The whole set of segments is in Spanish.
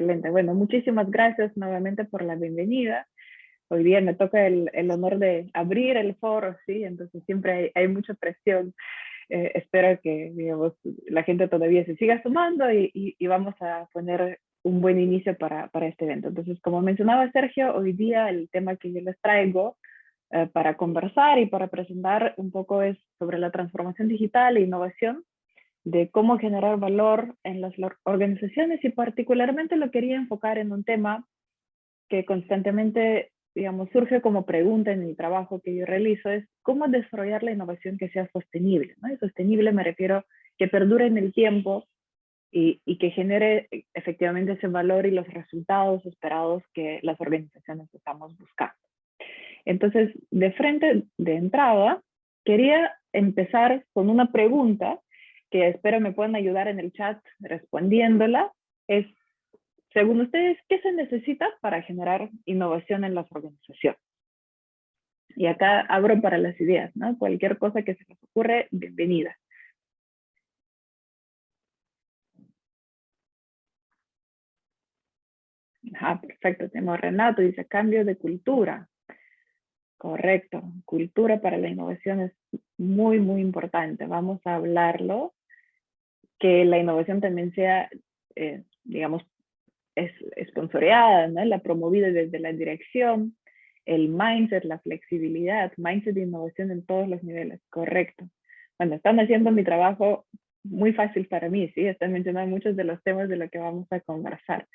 Excelente. Bueno, muchísimas gracias nuevamente por la bienvenida. Hoy día me toca el honor de abrir el foro, ¿sí? Entonces siempre hay mucha presión. Espero que, digamos, la gente todavía se siga sumando y vamos a poner un buen inicio para este evento. Entonces, como mencionaba Sergio, hoy día el tema que yo les traigo para conversar y para presentar un poco es sobre la transformación digital e innovación, de cómo generar valor en las organizaciones, y particularmente lo quería enfocar en un tema que constantemente, digamos, surge como pregunta en el trabajo que yo realizo, es cómo desarrollar la innovación que sea sostenible, ¿no? Y sostenible me refiero que perdure en el tiempo y que genere efectivamente ese valor y los resultados esperados que las organizaciones estamos buscando. Entonces, de frente, de entrada, quería empezar con una pregunta que espero me puedan ayudar en el chat respondiéndola. Es, según ustedes, ¿qué se necesita para generar innovación en las organizaciones? Y acá abro para las ideas, ¿no? Cualquier cosa que se les ocurre, bienvenida. Ah, perfecto. Tenemos Renato, dice cambio de cultura. Correcto. Cultura para la innovación es muy, muy importante. Vamos a hablarlo. Que la innovación también sea, digamos, esponsoreada, ¿no? La promovida desde la dirección, el mindset, la flexibilidad, mindset de innovación en todos los niveles, correcto. Bueno, están haciendo mi trabajo muy fácil para mí, ¿sí? Están mencionando muchos de los temas de lo que vamos a conversar.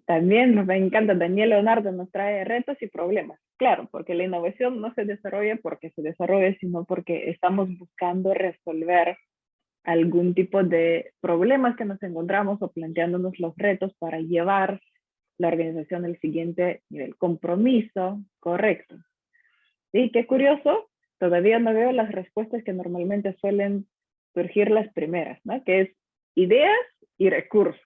También nos encanta, Daniel Leonardo nos trae retos y problemas. Claro, porque la innovación no se desarrolla porque se desarrolla, sino porque estamos buscando resolver algún tipo de problemas que nos encontramos o planteándonos los retos para llevar la organización al siguiente nivel. Compromiso, correcto. Sí, qué curioso, todavía no veo las respuestas que normalmente suelen surgir las primeras, ¿no? Que es ideas y recursos.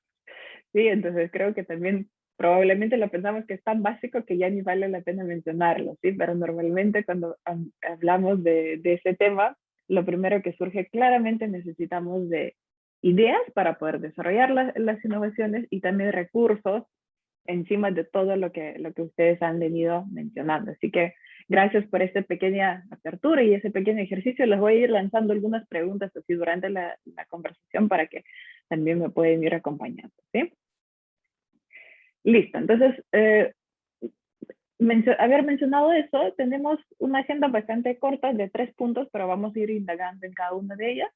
Sí, entonces creo que también probablemente lo pensamos que es tan básico que ya ni vale la pena mencionarlo, ¿sí? Pero normalmente cuando hablamos de ese tema, lo primero que surge claramente necesitamos de ideas para poder desarrollar las innovaciones y también recursos encima de todo lo que ustedes han venido mencionando. Así que gracias por esta pequeña apertura y ese pequeño ejercicio. Les voy a ir lanzando algunas preguntas así durante la conversación para que también me pueden ir acompañando, ¿sí? Listo, entonces, haber mencionado eso, tenemos una agenda bastante corta de 3 puntos, pero vamos a ir indagando en cada una de ellas.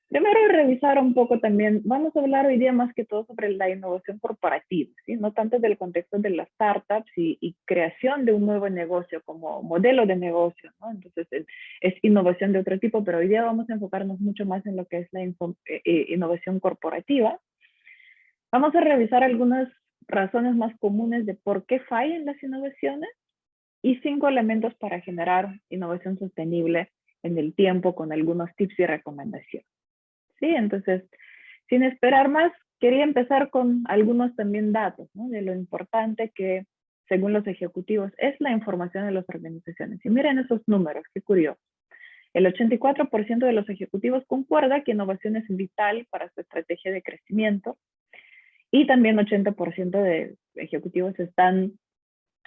Primero, revisar un poco también, vamos a hablar hoy día más que todo sobre la innovación corporativa, ¿sí? No tanto del contexto de las startups y creación de un nuevo negocio como modelo de negocio, ¿no? Entonces, es innovación de otro tipo, pero hoy día vamos a enfocarnos mucho más en lo que es la innovación corporativa. Vamos a revisar algunas razones más comunes de por qué fallan las innovaciones y 5 elementos para generar innovación sostenible en el tiempo con algunos tips y recomendaciones. ¿Sí? Entonces, sin esperar más, quería empezar con algunos también datos, ¿no? De lo importante que, según los ejecutivos, es la información de las organizaciones. Y miren esos números, qué curioso. El 84% de los ejecutivos concuerda que innovación es vital para su estrategia de crecimiento. Y también 80% de ejecutivos están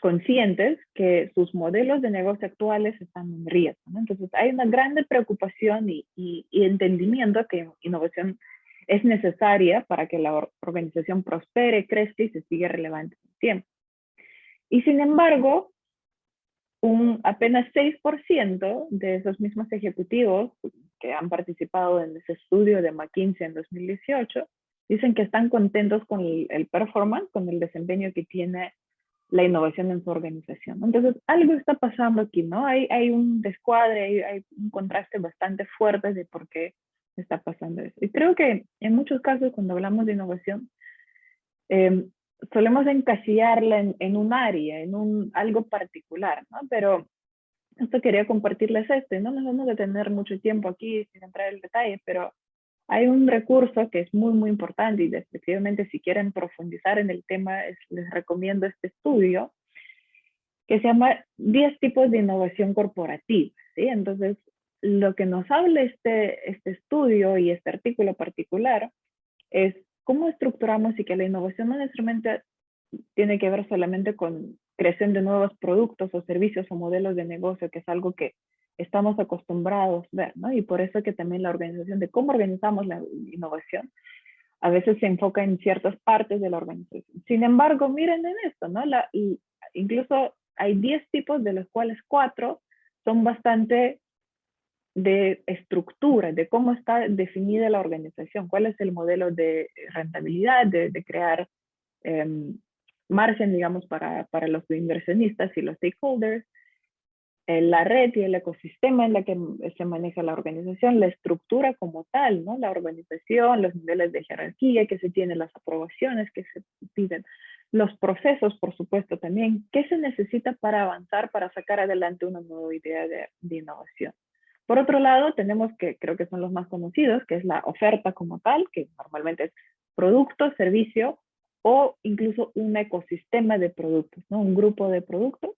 conscientes que sus modelos de negocio actuales están en riesgo, ¿no? Entonces hay una grande preocupación y entendimiento que innovación es necesaria para que la organización prospere, crezca y se siga relevante en el tiempo. Y sin embargo, apenas 6% de esos mismos ejecutivos que han participado en ese estudio de McKinsey en 2018 dicen que están contentos con el performance, con el desempeño que tiene la innovación en su organización. Entonces, algo está pasando aquí, ¿no? Hay un descuadre, hay un contraste bastante fuerte de por qué está pasando eso. Y creo que en muchos casos, cuando hablamos de innovación, solemos encasillarla en un área, en algo particular, ¿no? Pero esto quería compartirles no nos vamos a tener mucho tiempo aquí sin entrar en el detalle, pero hay un recurso que es muy, muy importante y efectivamente si quieren profundizar en el tema, les recomiendo este estudio que se llama 10 tipos de innovación corporativa, ¿sí? Entonces, lo que nos habla este estudio y este artículo particular es cómo estructuramos y que la innovación no necesariamente tiene que ver solamente con creación de nuevos productos o servicios o modelos de negocio, que es algo que estamos acostumbrados a ver, ¿no? Y por eso que también la organización de cómo organizamos la innovación a veces se enfoca en ciertas partes de la organización. Sin embargo, miren en esto, ¿no? Incluso hay 10 tipos, de los cuales 4 son bastante de estructura, de cómo está definida la organización, cuál es el modelo de rentabilidad, de crear margen, digamos, para los inversionistas y los stakeholders, la red y el ecosistema en la que se maneja la organización, la estructura como tal, ¿no? La organización, los niveles de jerarquía que se tienen, las aprobaciones que se piden, los procesos, por supuesto, también, qué se necesita para avanzar, para sacar adelante una nueva idea de innovación. Por otro lado, tenemos que creo que son los más conocidos, que es la oferta como tal, que normalmente es producto, servicio o incluso un ecosistema de productos, ¿no? Un grupo de productos.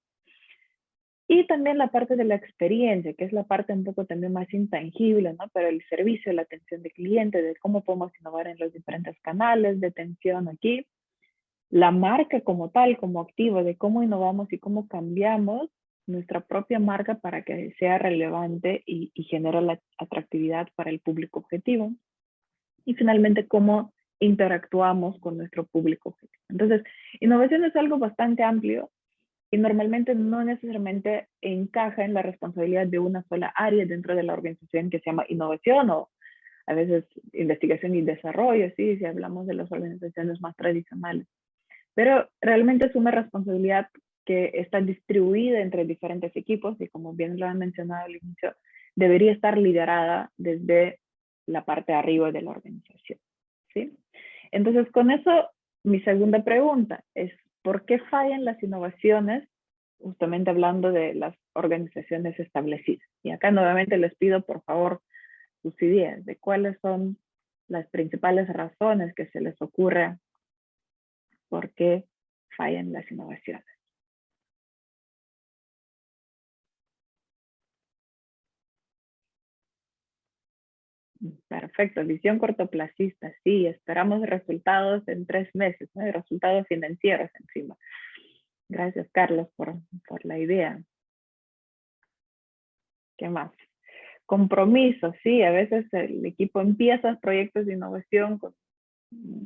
Y también la parte de la experiencia, que es la parte un poco también más intangible, ¿no? Pero el servicio, la atención de cliente, de cómo podemos innovar en los diferentes canales de atención aquí. La marca como tal, como activo, de cómo innovamos y cómo cambiamos nuestra propia marca para que sea relevante y genere la atractividad para el público objetivo. Y finalmente, cómo interactuamos con nuestro público objetivo. Entonces, innovación es algo bastante amplio y normalmente no necesariamente encaja en la responsabilidad de una sola área dentro de la organización que se llama innovación o a veces investigación y desarrollo, ¿sí? Si hablamos de las organizaciones más tradicionales. Pero realmente es una responsabilidad que está distribuida entre diferentes equipos y como bien lo han mencionado al inicio, debería estar liderada desde la parte de arriba de la organización, ¿sí? Entonces, con eso, mi segunda pregunta es, ¿por qué fallan las innovaciones? Justamente hablando de las organizaciones establecidas. Y acá nuevamente les pido, por favor, sus ideas de cuáles son las principales razones que se les ocurre por qué fallan las innovaciones. Perfecto, visión cortoplacista, sí, esperamos resultados en 3 meses, ¿no? Resultados financieros encima. Gracias, Carlos, por la idea. ¿Qué más? Compromiso, sí, a veces el equipo empieza proyectos de innovación con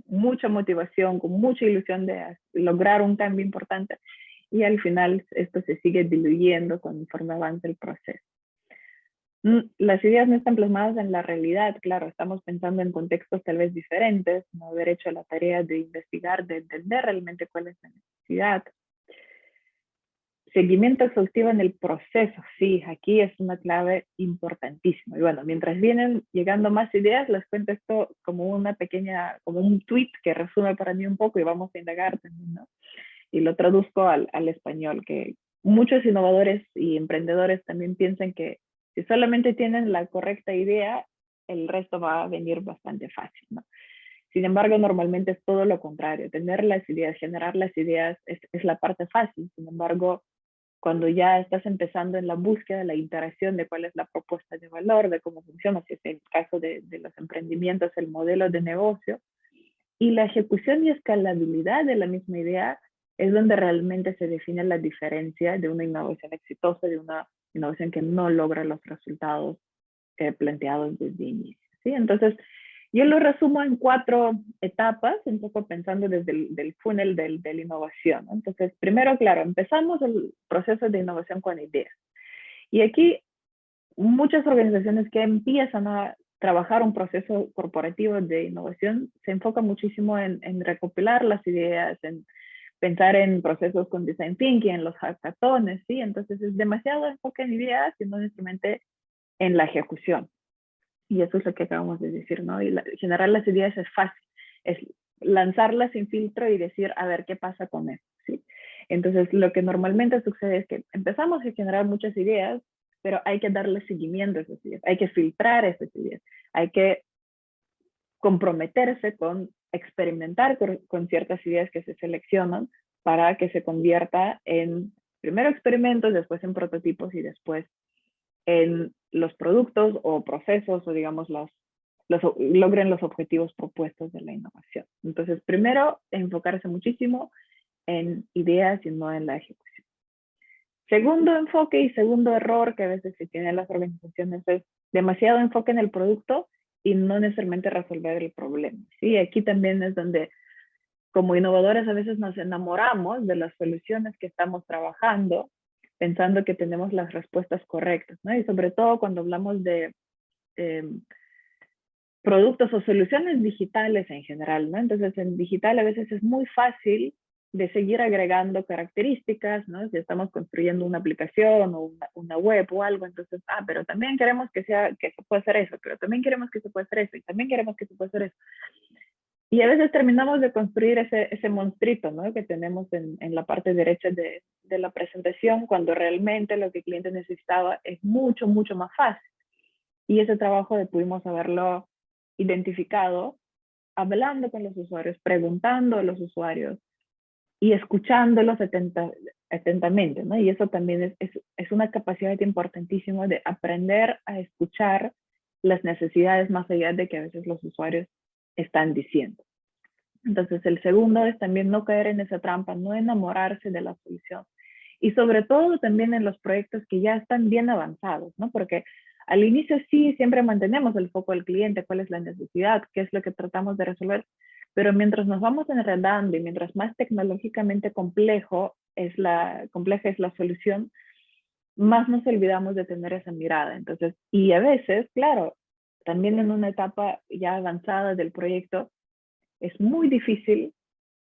mucha motivación, con mucha ilusión de lograr un cambio importante y al final esto se sigue diluyendo conforme avanza el proceso. Las ideas no están plasmadas en la realidad, claro, estamos pensando en contextos tal vez diferentes, no haber hecho la tarea de investigar, de entender realmente cuál es la necesidad. Seguimiento exhaustivo en el proceso, sí, aquí es una clave importantísima. Y bueno, mientras vienen llegando más ideas, les cuento esto como una pequeña, como un tweet que resume para mí un poco y vamos a indagar también, ¿no? Y lo traduzco al español, que muchos innovadores y emprendedores también piensan que si solamente tienen la correcta idea, el resto va a venir bastante fácil, ¿no? Sin embargo, normalmente es todo lo contrario. Tener las ideas, generar las ideas es la parte fácil. Sin embargo, cuando ya estás empezando en la búsqueda, la interacción de cuál es la propuesta de valor, de cómo funciona, si es el caso de los emprendimientos, el modelo de negocio, y la ejecución y escalabilidad de la misma idea es donde realmente se define la diferencia de una innovación exitosa, de una innovación que no logra los resultados planteados desde el inicio, ¿sí? Entonces, yo lo resumo en 4 etapas, un poco pensando desde el funnel de la innovación, ¿no? Entonces, primero, claro, empezamos el proceso de innovación con ideas. Y aquí muchas organizaciones que empiezan a trabajar un proceso corporativo de innovación se enfocan muchísimo en recopilar las ideas, en pensar en procesos con design thinking, en los hackatones, ¿sí? Entonces es demasiado enfoque en ideas y no necesariamente en la ejecución. Y eso es lo que acabamos de decir, ¿no? Y generar las ideas es fácil, es lanzarlas sin filtro y decir, a ver, ¿qué pasa con eso? ¿Sí? Entonces, lo que normalmente sucede es que empezamos a generar muchas ideas, pero hay que darle seguimiento a esas ideas, hay que filtrar esas ideas, hay que comprometerse con experimentar con ciertas ideas que se seleccionan para que se convierta en primero experimentos, después en prototipos y después en los productos o procesos o digamos logren los objetivos propuestos de la innovación. Entonces, primero, enfocarse muchísimo en ideas y no en la ejecución. Segundo enfoque y segundo error que a veces se tiene en las organizaciones es demasiado enfoque en el producto y no necesariamente resolver el problema. ¿Sí? Aquí también es donde como innovadores a veces nos enamoramos de las soluciones que estamos trabajando, pensando que tenemos las respuestas correctas, ¿no? Y sobre todo cuando hablamos de productos o soluciones digitales en general, ¿no? Entonces en digital a veces es muy fácil de seguir agregando características, ¿no? Si estamos construyendo una aplicación o una web o algo, entonces, pero también queremos que se pueda hacer eso, pero también queremos que se pueda hacer eso, y también queremos que se pueda hacer eso. Y a veces terminamos de construir ese monstruito, ¿no? Que tenemos en la parte derecha de la presentación, cuando realmente lo que el cliente necesitaba es mucho, mucho más fácil. Y ese trabajo pudimos haberlo identificado hablando con los usuarios, preguntando a los usuarios y escuchándolos atentamente, ¿no? Y eso también es una capacidad importantísima de aprender a escuchar las necesidades más allá de que a veces los usuarios están diciendo. Entonces, el segundo es también no caer en esa trampa, no enamorarse de la solución. Y sobre todo también en los proyectos que ya están bien avanzados, ¿no? Porque al inicio sí, siempre mantenemos el foco del cliente, cuál es la necesidad, qué es lo que tratamos de resolver, pero mientras nos vamos enredando y mientras más tecnológicamente compleja es la solución, más nos olvidamos de tener esa mirada. Entonces, y a veces, claro, también en una etapa ya avanzada del proyecto, es muy difícil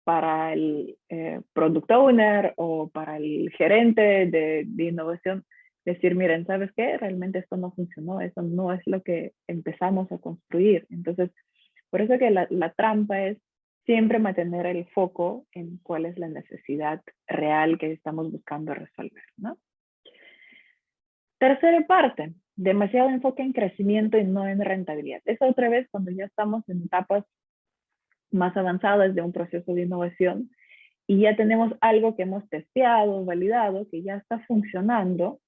para el product owner o para el gerente de innovación decir, miren, ¿sabes qué? Realmente esto no funcionó, eso no es lo que empezamos a construir. Entonces, por eso que la trampa es siempre mantener el foco en cuál es la necesidad real que estamos buscando resolver, ¿no? Tercera parte, demasiado enfoque en crecimiento y no en rentabilidad. Eso otra vez cuando ya estamos en etapas más avanzadas de un proceso de innovación y ya tenemos algo que hemos testeado, validado, que ya está funcionando,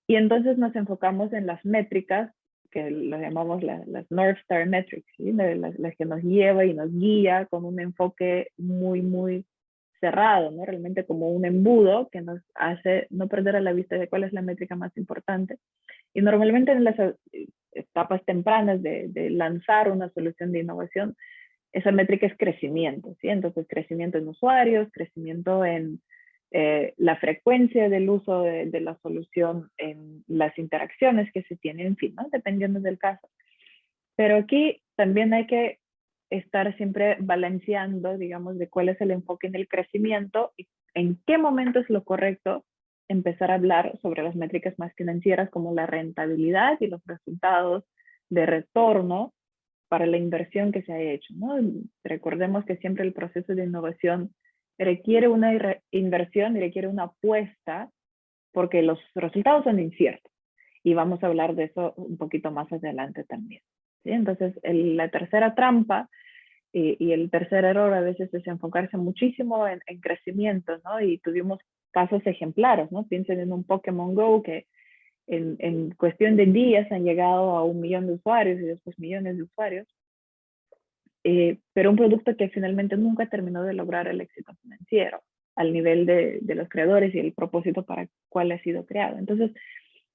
y entonces nos enfocamos en las métricas, que lo llamamos las North Star Metrics, ¿sí? las que nos lleva y nos guía con un enfoque muy, muy cerrado, ¿no? Realmente como un embudo que nos hace no perder a la vista de cuál es la métrica más importante. Y normalmente en las etapas tempranas de lanzar una solución de innovación, esa métrica es crecimiento, ¿sí? Entonces, crecimiento en usuarios, crecimiento en la frecuencia del uso de la solución, en las interacciones que se tienen, en fin, ¿no? Dependiendo del caso. Pero aquí también hay que estar siempre balanceando, digamos, de cuál es el enfoque en el crecimiento y en qué momento es lo correcto empezar a hablar sobre las métricas más financieras como la rentabilidad y los resultados de retorno para la inversión que se ha hecho, ¿no? Recordemos que siempre el proceso de innovación requiere una inversión y requiere una apuesta porque los resultados son inciertos. Y vamos a hablar de eso un poquito más adelante también, ¿sí? Entonces, la tercera trampa y el tercer error a veces es enfocarse muchísimo en crecimiento, ¿no? Y tuvimos casos ejemplares, ¿no? Piensen en un Pokémon Go que en cuestión de días han llegado a 1 millón de usuarios y después millones de usuarios, pero un producto que finalmente nunca terminó de lograr el éxito financiero al nivel de los creadores y el propósito para el cual ha sido creado. Entonces,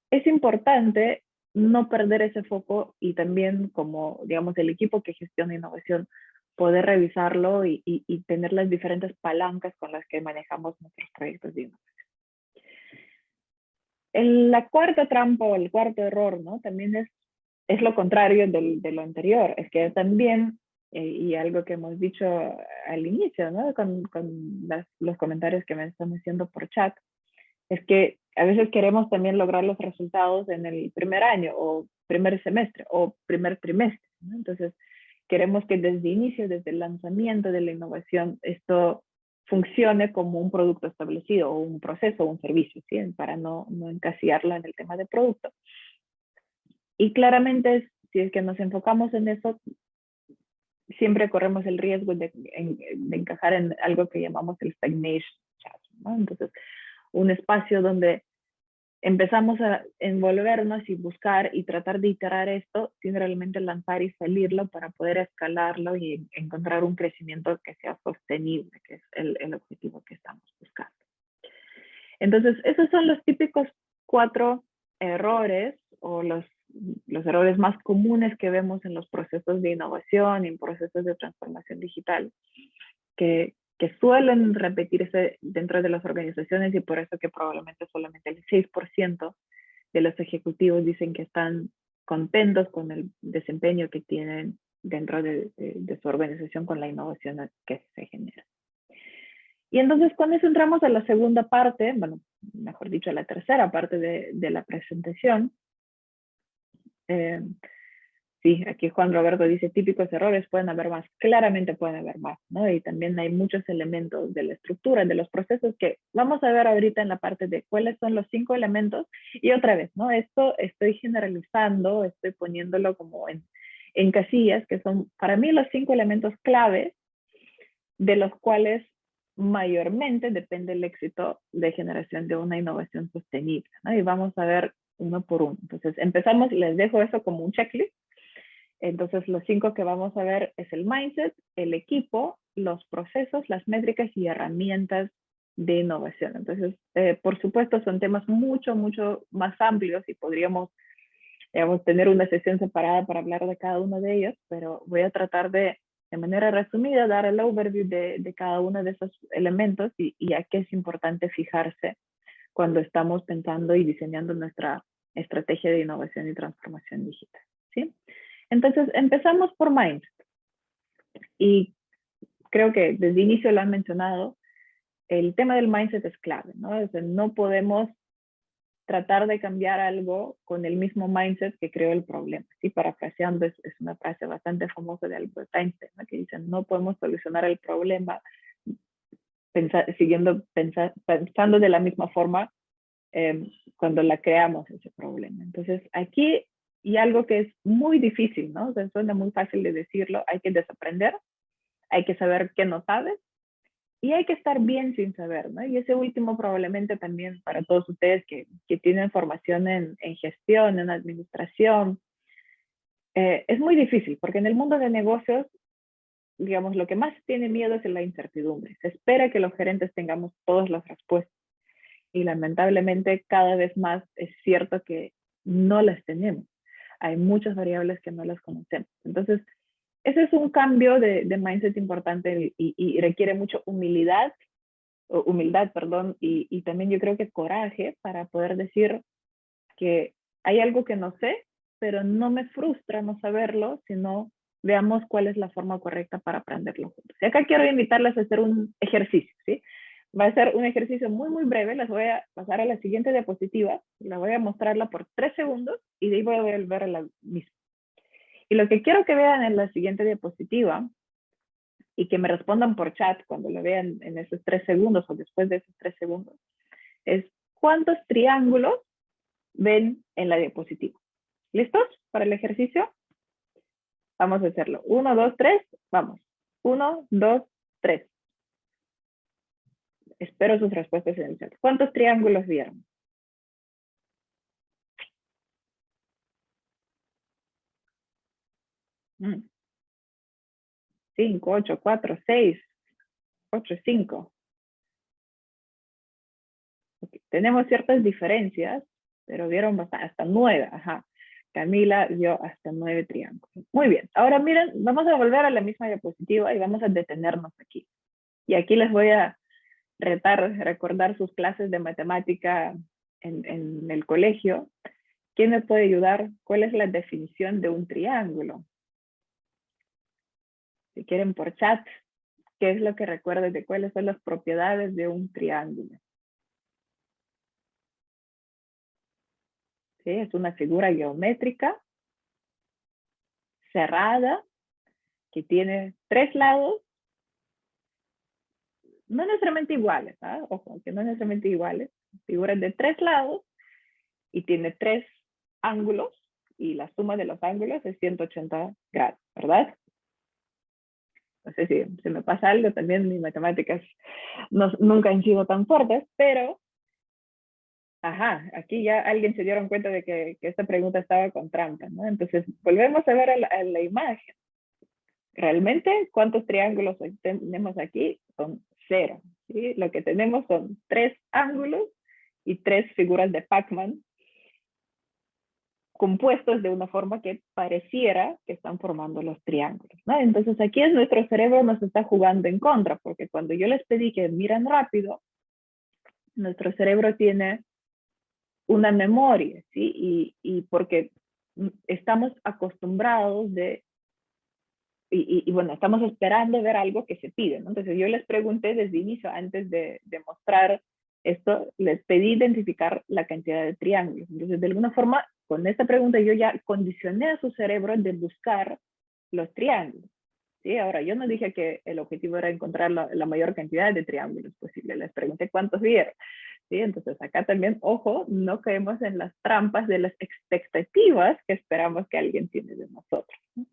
es importante no perder ese foco y también como, digamos, el equipo que gestiona innovación, poder revisarlo y tener las diferentes palancas con las que manejamos nuestros proyectos de innovación. La cuarta trampa o el cuarto error, ¿no? También es lo contrario de lo anterior, es que también, y algo que hemos dicho al inicio, ¿no? Con los comentarios que me están haciendo por chat, es que a veces queremos también lograr los resultados en el primer año o primer semestre o primer trimestre, ¿no? Entonces, queremos que desde inicio, desde el lanzamiento de la innovación, esto funcione como un producto establecido o un proceso o un servicio, ¿sí? Para no encasillarlo en el tema de producto. Y claramente, si es que nos enfocamos en eso, siempre corremos el riesgo de encajar en algo que llamamos el stagnation, ¿no? Entonces, un espacio donde empezamos a envolvernos y buscar y tratar de iterar esto sin realmente lanzar y salirlo para poder escalarlo y encontrar un crecimiento que sea sostenible, que es el objetivo que estamos buscando. Entonces, esos son los típicos 4 errores o los errores más comunes que vemos en los procesos de innovación y en procesos de transformación digital, que suelen repetirse dentro de las organizaciones y por eso que probablemente solamente el 6% de los ejecutivos dicen que están contentos con el desempeño que tienen dentro de su organización con la innovación que se genera. Y entonces con eso entramos a la segunda parte, bueno, mejor dicho, a la tercera parte de la presentación. Sí, aquí Juan Roberto dice típicos errores, pueden haber más, claramente pueden haber más, ¿no? Y también hay muchos elementos de la estructura, de los procesos que vamos a ver ahorita en la parte de cuáles son los 5 elementos. Y otra vez, ¿no? Esto estoy generalizando, estoy poniéndolo como en casillas, que son para mí los 5 elementos claves de los cuales mayormente depende el éxito de generación de una innovación sostenible, ¿no? Y vamos a ver uno por uno. Entonces empezamos, les dejo eso como un checklist. Entonces, los 5 que vamos a ver es el mindset, el equipo, los procesos, las métricas y herramientas de innovación. Entonces, por supuesto, son temas mucho, mucho más amplios y podríamos, digamos, tener una sesión separada para hablar de cada uno de ellos, pero voy a tratar de manera resumida, dar el overview de cada uno de esos elementos y a qué es importante fijarse cuando estamos pensando y diseñando nuestra estrategia de innovación y transformación digital, ¿sí? Entonces, empezamos por mindset. Y creo que desde inicio lo han mencionado, el tema del mindset es clave, ¿no? Es decir, no podemos tratar de cambiar algo con el mismo mindset que creó el problema. Sí, parafraseando, es una frase bastante famosa de Albert Einstein, ¿no? Que dice, no podemos solucionar el problema pensando de la misma forma cuando la creamos ese problema. Entonces, aquí, y algo que es muy difícil, ¿no? O sea, suena muy fácil de decirlo, hay que desaprender, hay que saber qué no sabes y hay que estar bien sin saber, ¿no? Y ese último probablemente también para todos ustedes que tienen formación en gestión, en administración, es muy difícil porque en el mundo de negocios, digamos, lo que más tiene miedo es la incertidumbre. Se espera que los gerentes tengamos todas las respuestas y lamentablemente cada vez más es cierto que no las tenemos. Hay muchas variables que no las conocemos. Entonces, ese es un cambio de mindset importante y requiere mucho humildad, perdón, y también yo creo que coraje para poder decir que hay algo que no sé, pero no me frustra no saberlo, sino veamos cuál es la forma correcta para aprenderlo juntos. Y acá quiero invitarles a hacer un ejercicio, ¿sí? Va a ser un ejercicio muy, muy breve. Les voy a pasar a la siguiente diapositiva. Les voy a mostrarla por 3 segundos y de ahí voy a volver a la misma. Y lo que quiero que vean en la siguiente diapositiva y que me respondan por chat cuando lo vean en esos 3 segundos o después de esos 3 segundos es cuántos triángulos ven en la diapositiva. ¿Listos para el ejercicio? Vamos a hacerlo. 1, 2, 3, vamos. 1, 2, 3. Espero sus respuestas en el chat. ¿Cuántos triángulos vieron? 5, 8, 4, 6, 8, 5. Okay. Tenemos ciertas diferencias, pero vieron hasta 9. Ajá. Camila vio hasta 9 triángulos. Muy bien. Ahora miren, vamos a volver a la misma diapositiva y vamos a detenernos aquí. Y aquí les voy a recordar sus clases de matemática en el colegio. ¿Quién me puede ayudar? ¿Cuál es la definición de un triángulo? Si quieren por chat, ¿qué es lo que recuerdas de cuáles son las propiedades de un triángulo? ¿Sí? Es una figura geométrica cerrada que tiene 3 lados, no necesariamente iguales, ¿ah? Ojo, que no necesariamente iguales, figuras de 3 lados y tiene 3 ángulos y la suma de los ángulos es 180 grados, ¿verdad? No sé si se me pasa algo, también mis matemáticas nunca han sido tan fuertes, pero Ajá, aquí ya alguien se dieron cuenta de que esta pregunta estaba con trampa, ¿no? Entonces, volvemos a ver a la imagen. Realmente, ¿cuántos triángulos tenemos aquí? Son 0. ¿Sí? Lo que tenemos son 3 ángulos y 3 figuras de Pac-Man compuestos de una forma que pareciera que están formando los triángulos, ¿no? Entonces aquí es nuestro cerebro nos está jugando en contra, porque cuando yo les pedí que miren rápido, nuestro cerebro tiene una memoria, ¿sí? Y porque estamos acostumbrados bueno, estamos esperando ver algo que se pide, ¿no? Entonces yo les pregunté desde inicio, antes de mostrar esto, les pedí identificar la cantidad de triángulos. Entonces, de alguna forma, con esta pregunta yo ya condicioné a su cerebro de buscar los triángulos. ¿Sí? Ahora, yo no dije que el objetivo era encontrar la mayor cantidad de triángulos posible. Les pregunté cuántos vieron. ¿Sí? Entonces, acá también, ojo, no caemos en las trampas de las expectativas que esperamos que alguien tiene de nosotros, ¿no?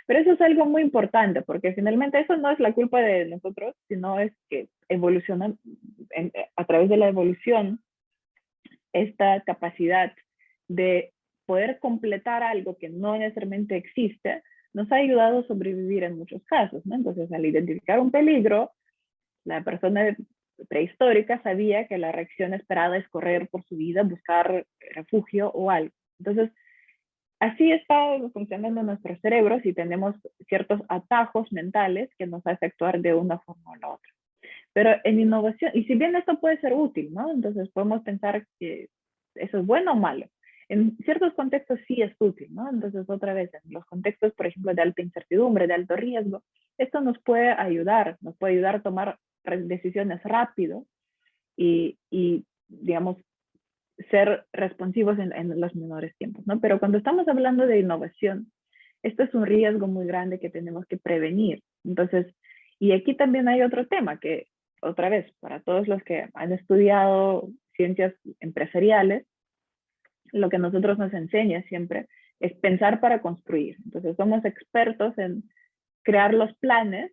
Pero eso es algo muy importante, porque finalmente eso no es la culpa de nosotros, sino es que evolucionan a través de la evolución esta capacidad de poder completar algo que no necesariamente existe, nos ha ayudado a sobrevivir en muchos casos, ¿no? Entonces, al identificar un peligro, la persona prehistórica sabía que la reacción esperada es correr por su vida, buscar refugio o algo. Entonces, así está funcionando nuestro cerebro si tenemos ciertos atajos mentales que nos hace actuar de una forma o la otra. Pero en innovación, y si bien esto puede ser útil, ¿no? Entonces podemos pensar que eso es bueno o malo. En ciertos contextos sí es útil, ¿no? Entonces, otra vez, en los contextos, por ejemplo, de alta incertidumbre, de alto riesgo, esto nos puede ayudar a tomar decisiones rápido y digamos, ser responsivos en los menores tiempos, ¿no? Pero cuando estamos hablando de innovación, esto es un riesgo muy grande que tenemos que prevenir. Entonces, y aquí también hay otro tema que, otra vez, para todos los que han estudiado ciencias empresariales, lo que nosotros nos enseña siempre es pensar para construir. Entonces, somos expertos en crear los planes,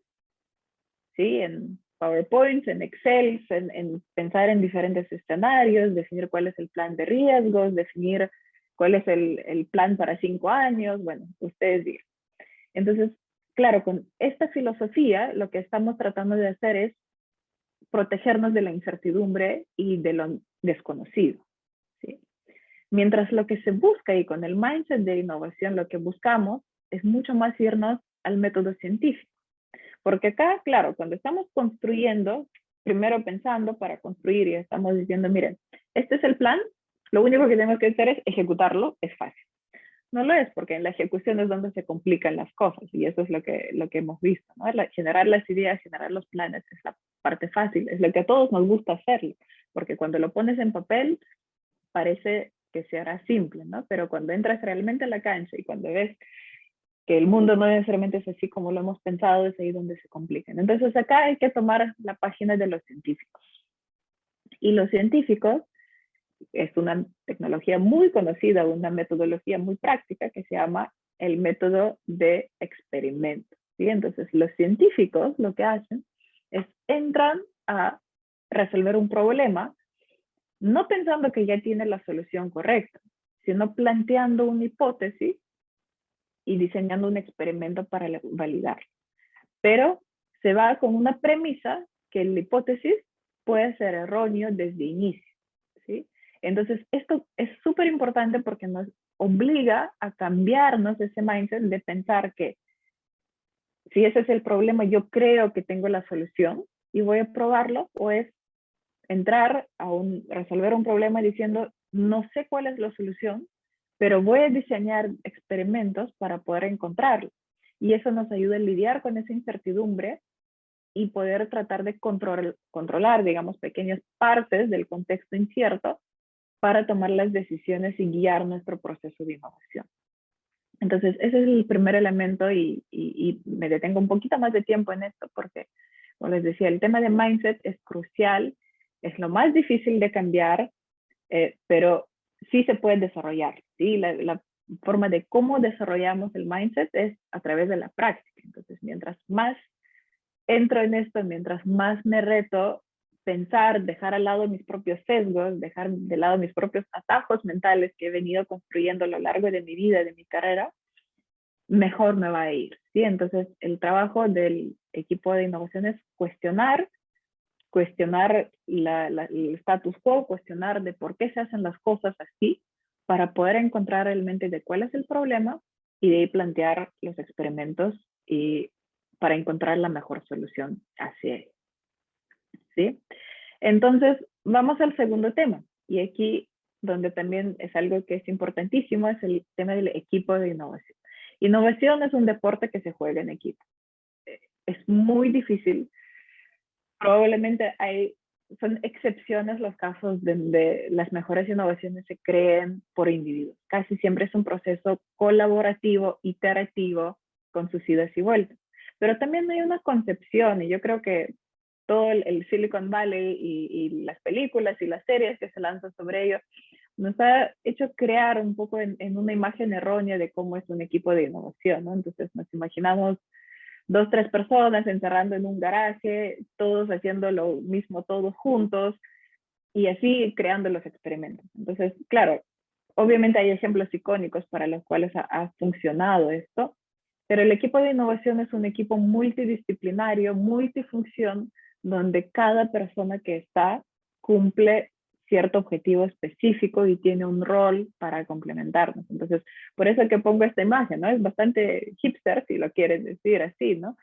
¿sí? En PowerPoints, en Excel, en pensar en diferentes escenarios, definir cuál es el plan de riesgos, definir cuál es el plan para 5 años, bueno, ustedes digan. Entonces, claro, con esta filosofía lo que estamos tratando de hacer es protegernos de la incertidumbre y de lo desconocido, ¿sí? Mientras lo que se busca y con el mindset de innovación lo que buscamos es mucho más irnos al método científico. Porque acá, claro, cuando estamos construyendo, primero pensando para construir y estamos diciendo, miren, este es el plan, lo único que tenemos que hacer es ejecutarlo, es fácil. No lo es, porque en la ejecución es donde se complican las cosas y eso es lo que hemos visto, ¿no? Generar las ideas, generar los planes es la parte fácil, es lo que a todos nos gusta hacerlo, porque cuando lo pones en papel parece que se hará simple, ¿no? Pero cuando entras realmente a la cancha y cuando ves que el mundo no necesariamente es así como lo hemos pensado, es ahí donde se complican. Entonces acá hay que tomar la página de los científicos. Y los científicos es una tecnología muy conocida, una metodología muy práctica que se llama el método de experimento, ¿sí? Entonces los científicos lo que hacen es entran a resolver un problema no pensando que ya tiene la solución correcta, sino planteando una hipótesis y diseñando un experimento para validar. Pero se va con una premisa que la hipótesis puede ser erróneo desde inicio, ¿sí? Entonces, esto es súper importante porque nos obliga a cambiarnos ese mindset de pensar que si ese es el problema, yo creo que tengo la solución y voy a probarlo, o es entrar a resolver un problema diciendo, no sé cuál es la solución, pero voy a diseñar experimentos para poder encontrarlo. Y eso nos ayuda a lidiar con esa incertidumbre y poder tratar de controlar, digamos, pequeñas partes del contexto incierto para tomar las decisiones y guiar nuestro proceso de innovación. Entonces, ese es el primer elemento y me detengo un poquito más de tiempo en esto porque, como les decía, el tema de mindset es crucial, es lo más difícil de cambiar, pero sí se puede desarrollar, ¿sí? La forma de cómo desarrollamos el mindset es a través de la práctica. Entonces, mientras más entro en esto, mientras más me reto, pensar, dejar al lado mis propios sesgos, dejar de lado mis propios atajos mentales que he venido construyendo a lo largo de mi vida, de mi carrera, mejor me va a ir, ¿sí? Entonces, el trabajo del equipo de innovación es cuestionar el status quo, cuestionar de por qué se hacen las cosas así, para poder encontrar realmente de cuál es el problema y de ahí plantear los experimentos y para encontrar la mejor solución hacia ello, ¿sí? Entonces, vamos al segundo tema. Y aquí, donde también es algo que es importantísimo, es el tema del equipo de innovación. Innovación es un deporte que se juega en equipo. Es muy difícil. Probablemente son excepciones los casos donde las mejores innovaciones se creen por individuos. Casi siempre es un proceso colaborativo, iterativo, con sus idas y vueltas. Pero también hay una concepción, y yo creo que todo el Silicon Valley y las películas y las series que se lanzan sobre ello, nos ha hecho crear un poco en una imagen errónea de cómo es un equipo de innovación, ¿no? Entonces nos imaginamos 2, 3 personas encerrando en un garaje, todos haciendo lo mismo, todos juntos, y así creando los experimentos. Entonces, claro, obviamente hay ejemplos icónicos para los cuales ha funcionado esto, pero el equipo de innovación es un equipo multidisciplinario, multifunción, donde cada persona que está cumple cierto objetivo específico y tiene un rol para complementarnos. Entonces, por eso que pongo esta imagen, ¿no? Es bastante hipster, si lo quieren decir así, ¿no?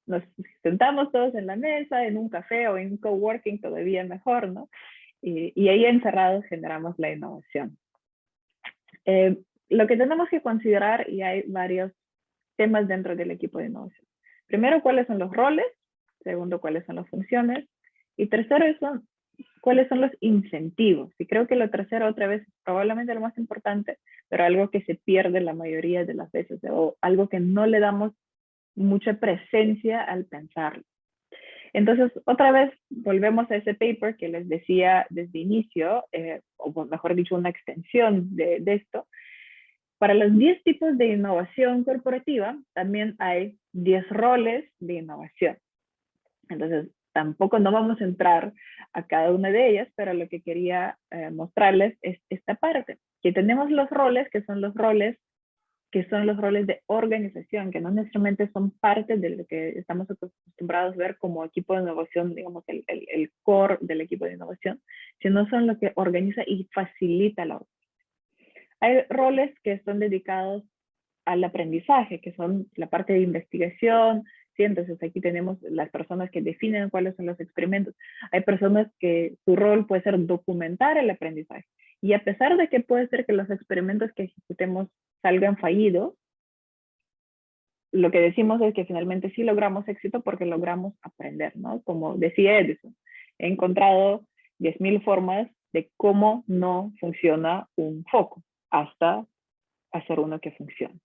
Nos sentamos todos en la mesa, en un café o en un coworking, todavía mejor, ¿no? Y ahí encerrados generamos la innovación. Lo que tenemos que considerar, y hay varios temas dentro del equipo de innovación. Primero, cuáles son los roles. Segundo, cuáles son las funciones. Y tercero, cuáles son los incentivos. Y creo que lo tercero, otra vez, es probablemente lo más importante, pero algo que se pierde la mayoría de las veces, o algo que no le damos mucha presencia al pensarlo. Entonces, otra vez, volvemos a ese paper que les decía desde inicio, o mejor dicho, una extensión de esto. Para los 10 tipos de innovación corporativa, también hay 10 roles de innovación. Entonces, tampoco no vamos a entrar a cada una de ellas, pero lo que quería mostrarles es esta parte, que tenemos los roles, que son los roles de organización, que no necesariamente son parte de lo que estamos acostumbrados a ver como equipo de innovación, digamos, el core del equipo de innovación, sino son lo que organiza y facilita la organización. Hay roles que son dedicados al aprendizaje, que son la parte de investigación, ¿sí? Entonces aquí tenemos las personas que definen cuáles son los experimentos. Hay personas que su rol puede ser documentar el aprendizaje. Y a pesar de que puede ser que los experimentos que ejecutemos salgan fallidos, lo que decimos es que finalmente sí logramos éxito porque logramos aprender, ¿no? Como decía Edison, he encontrado 10.000 formas de cómo no funciona un foco hasta hacer uno que funcione,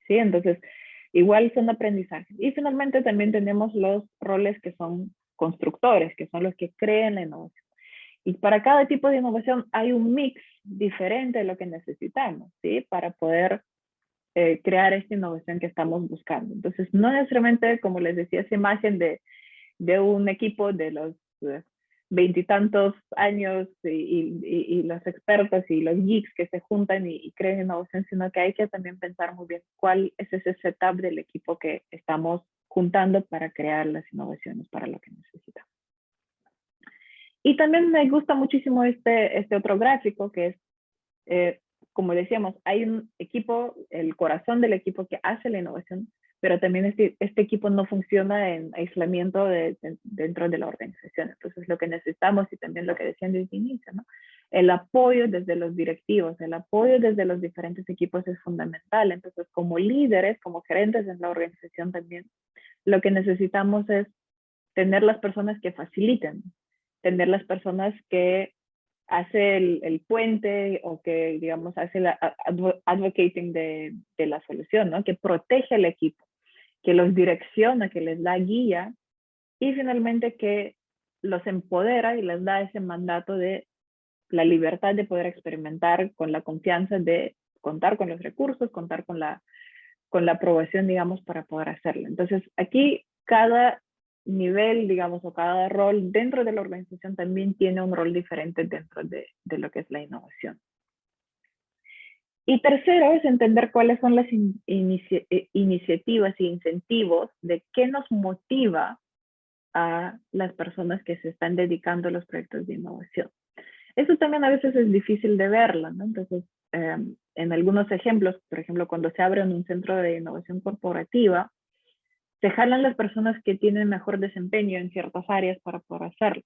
¿sí? Entonces, igual son aprendizajes. Y finalmente también tenemos los roles que son constructores, que son los que crean la innovación. Y para cada tipo de innovación hay un mix diferente de lo que necesitamos, ¿sí? Para poder crear esta innovación que estamos buscando. Entonces, no necesariamente, como les decía, esa imagen de un equipo de los veintitantos años y los expertos y los geeks que se juntan y crean innovación, sino que hay que también pensar muy bien cuál es ese setup del equipo que estamos juntando para crear las innovaciones para lo que necesitamos. Y también me gusta muchísimo este otro gráfico que es, como decíamos, hay un equipo, el corazón del equipo que hace la innovación, pero también este equipo no funciona en aislamiento dentro de la organización. Entonces, lo que necesitamos, y también lo que decían desde el inicio, ¿no? El apoyo desde los directivos, el apoyo desde los diferentes equipos es fundamental. Entonces, como líderes, como gerentes en la organización también, lo que necesitamos es tener las personas que faciliten, tener las personas que hace el puente o que, digamos, hace el advocating de la solución, ¿no? Que protege al equipo, que los direcciona, que les da guía y finalmente que los empodera y les da ese mandato de la libertad de poder experimentar con la confianza de contar con los recursos, contar con la aprobación, digamos, para poder hacerlo. Entonces, aquí cada nivel, digamos, o cada rol dentro de la organización también tiene un rol diferente dentro de lo que es la innovación. Y tercero es entender cuáles son las iniciativas y incentivos de qué nos motiva a las personas que se están dedicando a los proyectos de innovación. Eso también a veces es difícil de verlo, ¿no? Entonces, en algunos ejemplos, por ejemplo, cuando se abre un centro de innovación corporativa, se jalan las personas que tienen mejor desempeño en ciertas áreas para poder hacerlo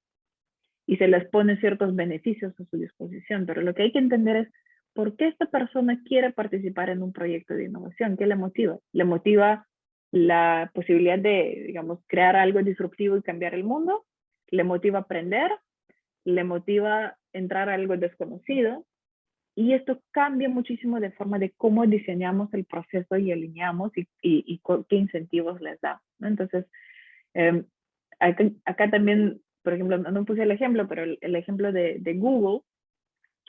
y se les pone ciertos beneficios a su disposición, pero lo que hay que entender es por qué esta persona quiere participar en un proyecto de innovación, ¿qué le motiva? ¿Le motiva la posibilidad de, digamos, crear algo disruptivo y cambiar el mundo? ¿Le motiva aprender? ¿Le motiva entrar a algo desconocido? Y esto cambia muchísimo de forma de cómo diseñamos el proceso y alineamos y qué incentivos les da, ¿no? Entonces, acá también, por ejemplo, no puse el ejemplo, pero el ejemplo de Google,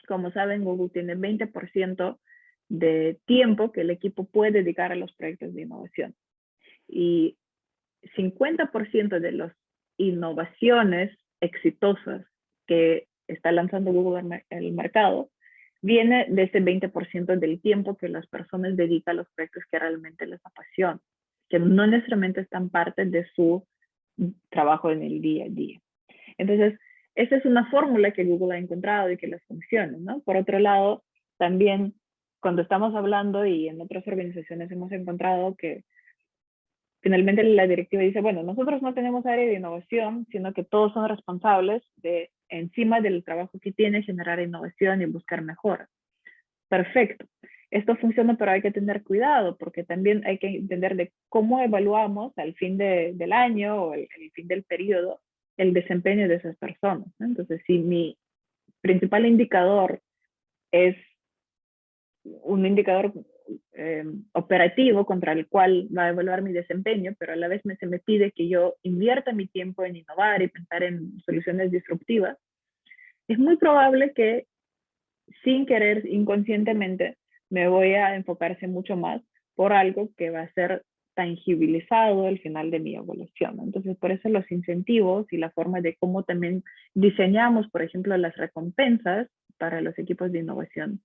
como saben, Google tiene 20% de tiempo que el equipo puede dedicar a los proyectos de innovación. Y 50% de las innovaciones exitosas que está lanzando Google al mercado viene de ese 20% del tiempo que las personas dedican a los proyectos que realmente les apasionan, que no necesariamente están parte de su trabajo en el día a día. Entonces, esa es una fórmula que Google ha encontrado y que les funciona, ¿no? Por otro lado, también cuando estamos hablando y en otras organizaciones hemos encontrado que finalmente la directiva dice, bueno, nosotros no tenemos área de innovación, sino que todos son responsables de, encima del trabajo que tiene, generar innovación y buscar mejoras. Perfecto. Esto funciona, pero hay que tener cuidado, porque también hay que entender de cómo evaluamos al fin del año o el fin del periodo el desempeño de esas personas, ¿no? Entonces, si mi principal indicador es un indicador operativo contra el cual va a evaluar mi desempeño, pero a la vez se me pide que yo invierta mi tiempo en innovar y pensar en soluciones disruptivas, es muy probable que sin querer, inconscientemente, me voy a enfocarse mucho más por algo que va a ser tangibilizado al final de mi evaluación. Entonces, por eso los incentivos y la forma de cómo también diseñamos, por ejemplo, las recompensas para los equipos de innovación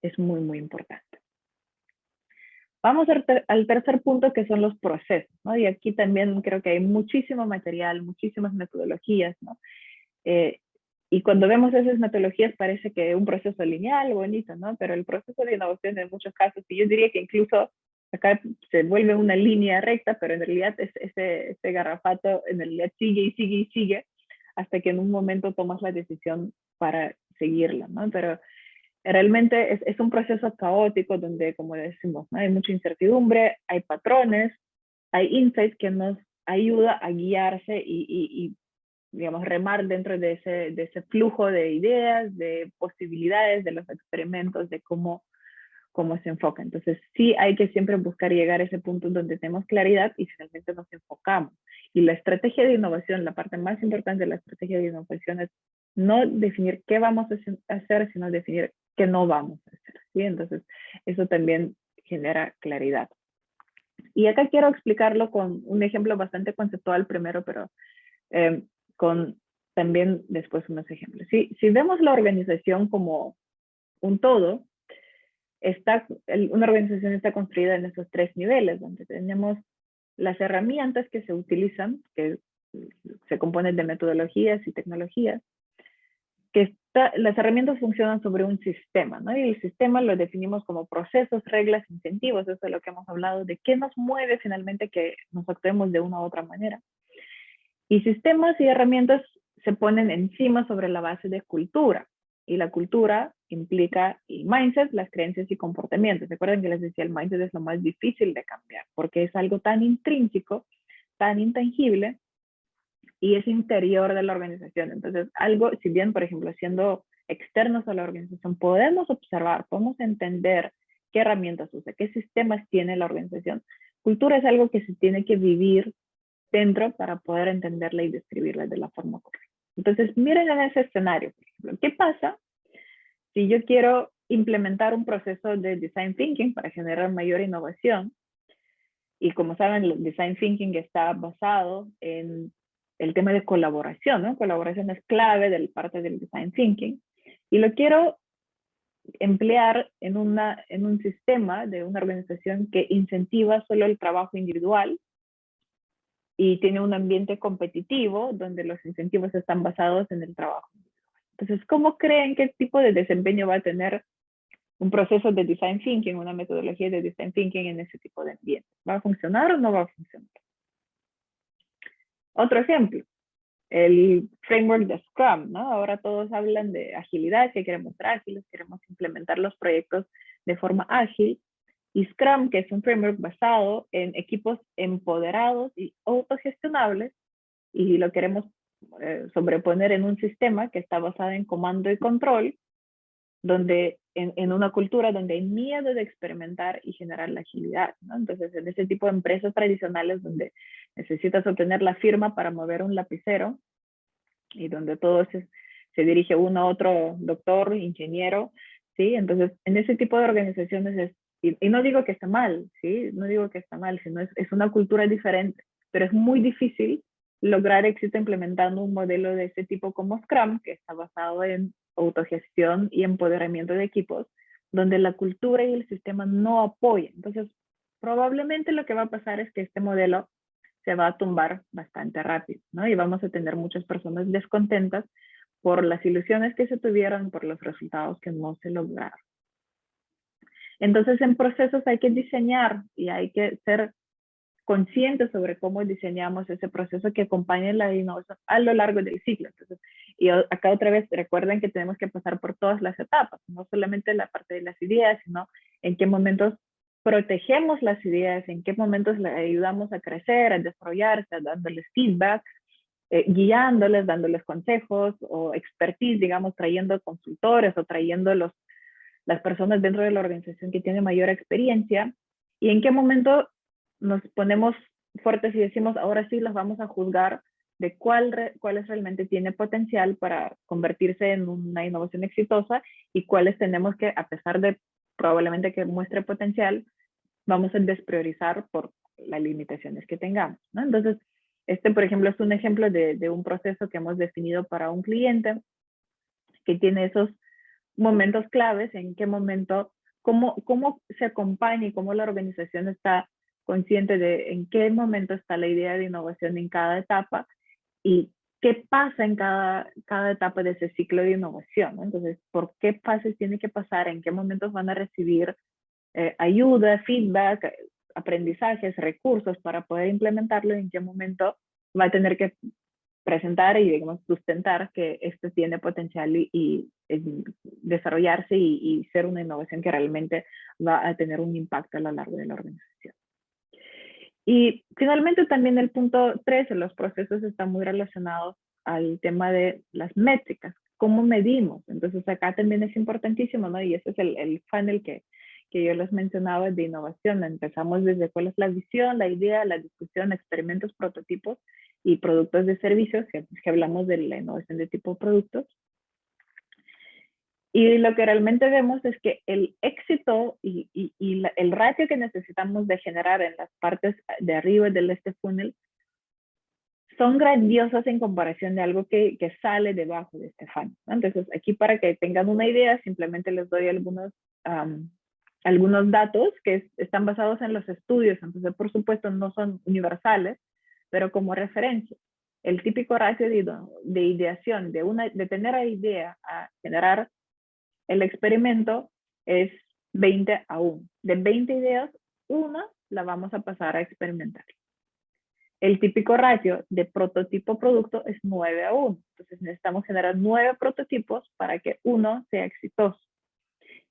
es muy, muy importante. Vamos al tercer punto, que son los procesos, ¿no? Y aquí también creo que hay muchísimo material, muchísimas metodologías, ¿no? Y cuando vemos esas metodologías parece que un proceso lineal, bonito, ¿no? Pero el proceso de innovación en muchos casos, y yo diría que incluso acá se vuelve una línea recta, pero en realidad ese garrapato en realidad sigue y sigue y sigue hasta que en un momento tomas la decisión para seguirla, ¿no? Pero realmente es un proceso caótico donde, como decimos, ¿no? Hay mucha incertidumbre, hay patrones, hay insights que nos ayuda a guiarse y digamos, remar dentro de ese flujo de ideas, de posibilidades, de los experimentos, de cómo se enfoca. Entonces, sí hay que siempre buscar llegar a ese punto donde tenemos claridad y finalmente nos enfocamos. Y la estrategia de innovación, la parte más importante de la estrategia de innovación es no definir qué vamos a hacer, sino definir qué no vamos a hacer, ¿sí? Entonces, eso también genera claridad. Y acá quiero explicarlo con un ejemplo bastante conceptual primero, pero con también después unos ejemplos. Si vemos la organización como un todo, una organización está construida en esos tres niveles, donde tenemos las herramientas que se utilizan, que se componen de metodologías y tecnologías, las herramientas funcionan sobre un sistema, ¿no? Y el sistema lo definimos como procesos, reglas, incentivos, eso es lo que hemos hablado, de qué nos mueve finalmente que nos actuemos de una u otra manera. Y sistemas y herramientas se ponen encima sobre la base de cultura. Y la cultura implica el mindset, las creencias y comportamientos. Recuerden que les decía, el mindset es lo más difícil de cambiar, porque es algo tan intrínseco, tan intangible, y es interior de la organización. Entonces, algo, si bien, por ejemplo, siendo externos a la organización, podemos observar, podemos entender qué herramientas usa, qué sistemas tiene la organización. Cultura es algo que se tiene que vivir dentro para poder entenderla y describirla de la forma correcta. Entonces, miren en ese escenario, por ejemplo, ¿qué pasa si yo quiero implementar un proceso de design thinking para generar mayor innovación? Y como saben, el design thinking está basado en el tema de colaboración, ¿no? Colaboración es clave de parte del design thinking. Y lo quiero emplear en un sistema de una organización que incentiva solo el trabajo individual y tiene un ambiente competitivo donde los incentivos están basados en el trabajo. Entonces, ¿cómo creen qué tipo de desempeño va a tener un proceso de design thinking, una metodología de design thinking en ese tipo de ambiente? ¿Va a funcionar o no va a funcionar? Otro ejemplo, el framework de Scrum, ¿no? Ahora todos hablan de agilidad, que queremos ser ágiles, queremos implementar los proyectos de forma ágil. Y Scrum, que es un framework basado en equipos empoderados y autogestionables, y lo queremos sobreponer en un sistema que está basado en comando y control, donde en una cultura donde hay miedo de experimentar y generar la agilidad, ¿no? Entonces, en ese tipo de empresas tradicionales donde necesitas obtener la firma para mover un lapicero y donde todo se dirige uno a otro doctor, ingeniero, ¿sí? Entonces, en ese tipo de organizaciones y no digo que está mal, ¿sí? No digo que está mal, sino es una cultura diferente, pero es muy difícil lograr éxito implementando un modelo de ese tipo como Scrum, que está basado en autogestión y empoderamiento de equipos, donde la cultura y el sistema no apoyan. Entonces, probablemente lo que va a pasar es que este modelo se va a tumbar bastante rápido, ¿no? Y vamos a tener muchas personas descontentas por las ilusiones que se tuvieron, por los resultados que no se lograron. Entonces, en procesos hay que diseñar y hay que ser conscientes sobre cómo diseñamos ese proceso que acompañe la innovación a lo largo del ciclo. Entonces, y acá otra vez recuerden que tenemos que pasar por todas las etapas, no solamente la parte de las ideas, sino en qué momentos protegemos las ideas, en qué momentos le ayudamos a crecer, a desarrollarse, dándoles feedback, guiándoles, dándoles consejos o expertise, digamos, trayendo consultores o trayendo las personas dentro de la organización que tienen mayor experiencia, y en qué momento nos ponemos fuertes y decimos, ahora sí las vamos a juzgar de cuáles realmente tiene potencial para convertirse en una innovación exitosa y cuáles tenemos que, a pesar de probablemente que muestre potencial, vamos a despriorizar por las limitaciones que tengamos, ¿no? Entonces, por ejemplo, es un ejemplo de un proceso que hemos definido para un cliente que tiene esos momentos claves, en qué momento, cómo se acompaña y cómo la organización está consciente de en qué momento está la idea de innovación en cada etapa y qué pasa en cada etapa de ese ciclo de innovación, ¿no? Entonces, ¿por qué pasos tiene que pasar? ¿En qué momentos van a recibir ayuda, feedback, aprendizajes, recursos para poder implementarlo? ¿En qué momento va a tener que presentar y, digamos, sustentar que esto tiene potencial y desarrollarse y ser una innovación que realmente va a tener un impacto a lo largo de la organización? Y finalmente también el punto 3, los procesos están muy relacionados al tema de las métricas, cómo medimos. Entonces acá también es importantísimo, ¿no? Y ese es el funnel que yo les mencionaba de innovación. Empezamos desde cuál es la visión, la idea, la discusión, experimentos, prototipos y productos de servicios, que hablamos de la innovación de tipo productos. Y lo que realmente vemos es que el éxito y el ratio que necesitamos de generar en las partes de arriba de este funnel son grandiosos en comparación de algo que sale debajo de este funnel, ¿no? Entonces, aquí para que tengan una idea, simplemente les doy algunos datos que están basados en los estudios. Entonces, por supuesto, no son universales, pero como referencia. El típico ratio de ideación, de tener la idea a generar el experimento, es 20-1. De 20 ideas, una la vamos a pasar a experimentar. El típico ratio de prototipo-producto es 9-1. Entonces necesitamos generar 9 prototipos para que uno sea exitoso.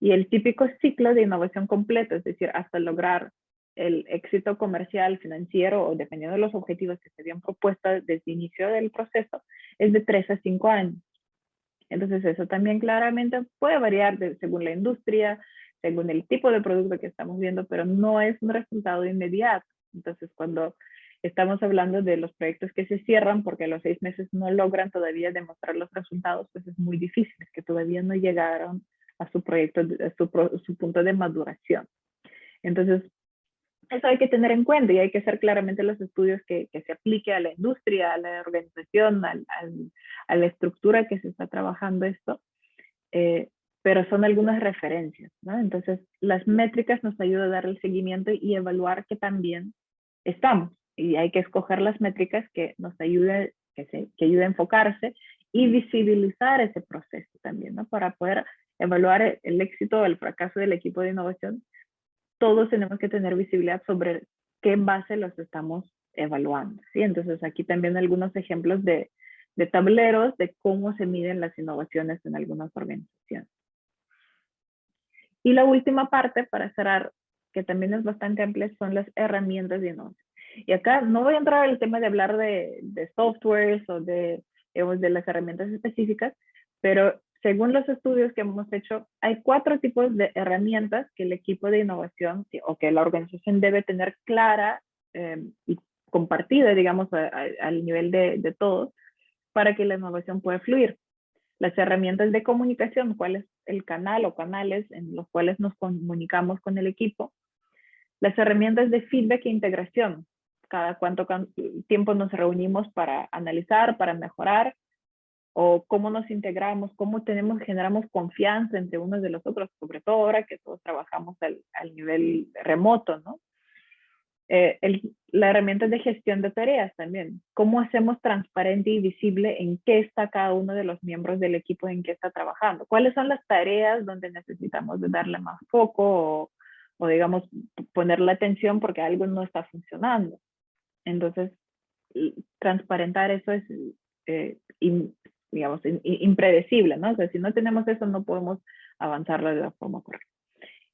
Y el típico ciclo de innovación completo, es decir, hasta lograr el éxito comercial, financiero o dependiendo de los objetivos que se habían propuesto desde el inicio del proceso, es de 3-5 años. Entonces eso también claramente puede variar según la industria, según el tipo de producto que estamos viendo, pero no es un resultado inmediato. Entonces cuando estamos hablando de los proyectos que se cierran porque a los 6 meses no logran todavía demostrar los resultados, pues es muy difícil, es que todavía no llegaron a su proyecto, a su punto de maduración. Entonces, Eso hay que tener en cuenta y hay que hacer claramente los estudios que se aplique a la industria, a la organización, a la estructura que se está trabajando esto. Pero son algunas referencias, ¿no? Entonces, las métricas nos ayudan a dar el seguimiento y evaluar que también estamos. Y hay que escoger las métricas que nos ayuden, que ayude a enfocarse y visibilizar ese proceso también, ¿no? Para poder evaluar el éxito o el fracaso del equipo de innovación, todos tenemos que tener visibilidad sobre qué base los estamos evaluando, ¿sí? Entonces, aquí también algunos ejemplos de tableros de cómo se miden las innovaciones en algunas organizaciones. Y la última parte, para cerrar, que también es bastante amplia, son las herramientas de innovación. Y acá no voy a entrar al tema de hablar de softwares o de las herramientas específicas, pero según los estudios que hemos hecho, hay 4 tipos de herramientas que el equipo de innovación o que la organización debe tener clara y compartida, digamos, al nivel de todos, para que la innovación pueda fluir. Las herramientas de comunicación, cuál es el canal o canales en los cuales nos comunicamos con el equipo. Las herramientas de feedback e integración, cada cuánto tiempo nos reunimos para analizar, para mejorar, o cómo nos integramos, cómo generamos confianza entre unos de los otros, sobre todo ahora que todos trabajamos al nivel remoto, ¿no? La herramienta de gestión de tareas también. ¿Cómo hacemos transparente y visible en qué está cada uno de los miembros del equipo, en qué está trabajando? ¿Cuáles son las tareas donde necesitamos de darle más foco o digamos, ponerle atención porque algo no está funcionando? Entonces, transparentar eso es, digamos, impredecible, ¿no? O sea, si no tenemos eso, no podemos avanzarlo de la forma correcta.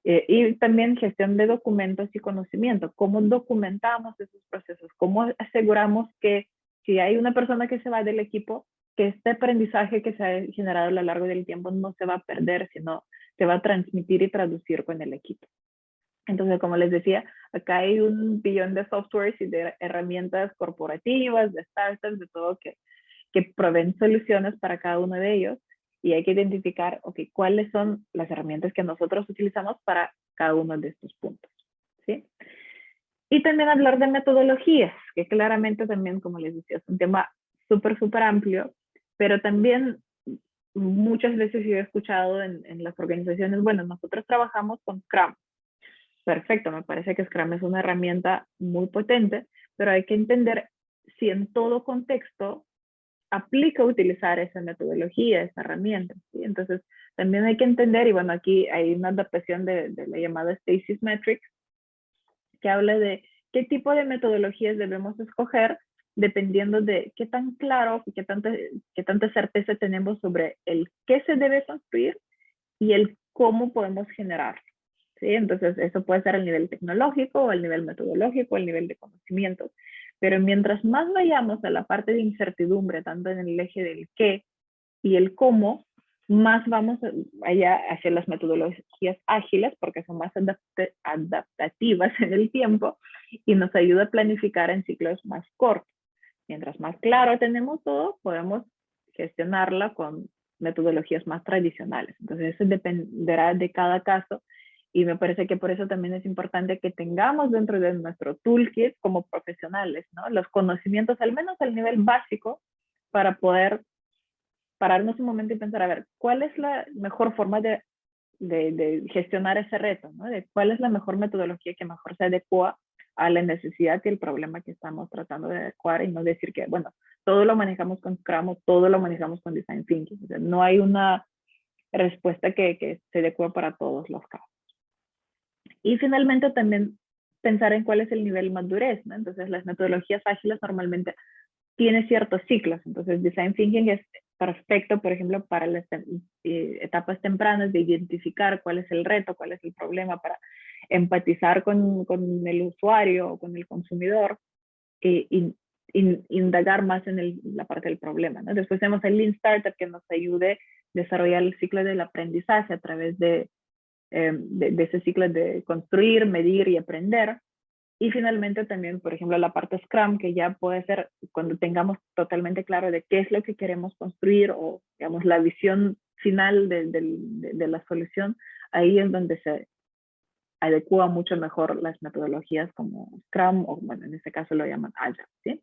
Y también gestión de documentos y conocimiento. ¿Cómo documentamos esos procesos? ¿Cómo aseguramos que si hay una persona que se va del equipo, que este aprendizaje que se ha generado a lo largo del tiempo no se va a perder, sino se va a transmitir y traducir con el equipo? Entonces, como les decía, acá hay un billón de softwares y de herramientas corporativas, de startups, de todo que proveen soluciones para cada uno de ellos. Y hay que identificar, ok, cuáles son las herramientas que nosotros utilizamos para cada uno de estos puntos, ¿sí? Y también hablar de metodologías, que claramente también, como les decía, es un tema súper amplio, pero también muchas veces yo he escuchado en las organizaciones, bueno, nosotros trabajamos con Scrum. Perfecto, me parece que Scrum es una herramienta muy potente, pero hay que entender si en todo contexto aplica utilizar esa metodología, esa herramienta, ¿sí? Entonces, también hay que entender, y bueno, aquí hay una adaptación de la llamada Stasis Metrics, que habla de qué tipo de metodologías debemos escoger dependiendo de qué tan claro, qué tanta certeza tenemos sobre el qué se debe construir y el cómo podemos generar. ¿Sí? Entonces, eso puede ser el nivel tecnológico, o el nivel metodológico, o el nivel de conocimiento. Pero mientras más vayamos a la parte de incertidumbre, tanto en el eje del qué y el cómo, más vamos allá hacia las metodologías ágiles, porque son más adaptativas en el tiempo y nos ayuda a planificar en ciclos más cortos. Mientras más claro tenemos todo, podemos gestionarla con metodologías más tradicionales. Entonces, eso dependerá de cada caso y me parece que por eso también es importante que tengamos dentro de nuestro toolkit como profesionales, ¿no? Los conocimientos, al menos al nivel básico, para poder pararnos un momento y pensar, a ver, ¿cuál es la mejor forma de gestionar ese reto? ¿No? De cuál es la mejor metodología que mejor se adecua a la necesidad y el problema que estamos tratando de adecuar y no decir que, bueno, todo lo manejamos con Scrum, todo lo manejamos con Design Thinking. O sea, no hay una respuesta que se adecua para todos los casos. Y finalmente también pensar en cuál es el nivel de madurez, ¿no? Entonces las metodologías ágiles normalmente tienen ciertos ciclos, entonces Design Thinking es perfecto, por ejemplo, para las etapas tempranas de identificar cuál es el reto, cuál es el problema, para empatizar con el usuario o con el consumidor y indagar más en la parte del problema, ¿no? Después tenemos el Lean Startup que nos ayude a desarrollar el ciclo del aprendizaje a través de ese ciclo de construir, medir y aprender. Y finalmente también, por ejemplo, la parte Scrum, que ya puede ser cuando tengamos totalmente claro de qué es lo que queremos construir o, digamos, la visión final de la solución, ahí es donde adecua mucho mejor las metodologías como Scrum, o bueno, en este caso lo llaman Agile, ¿sí?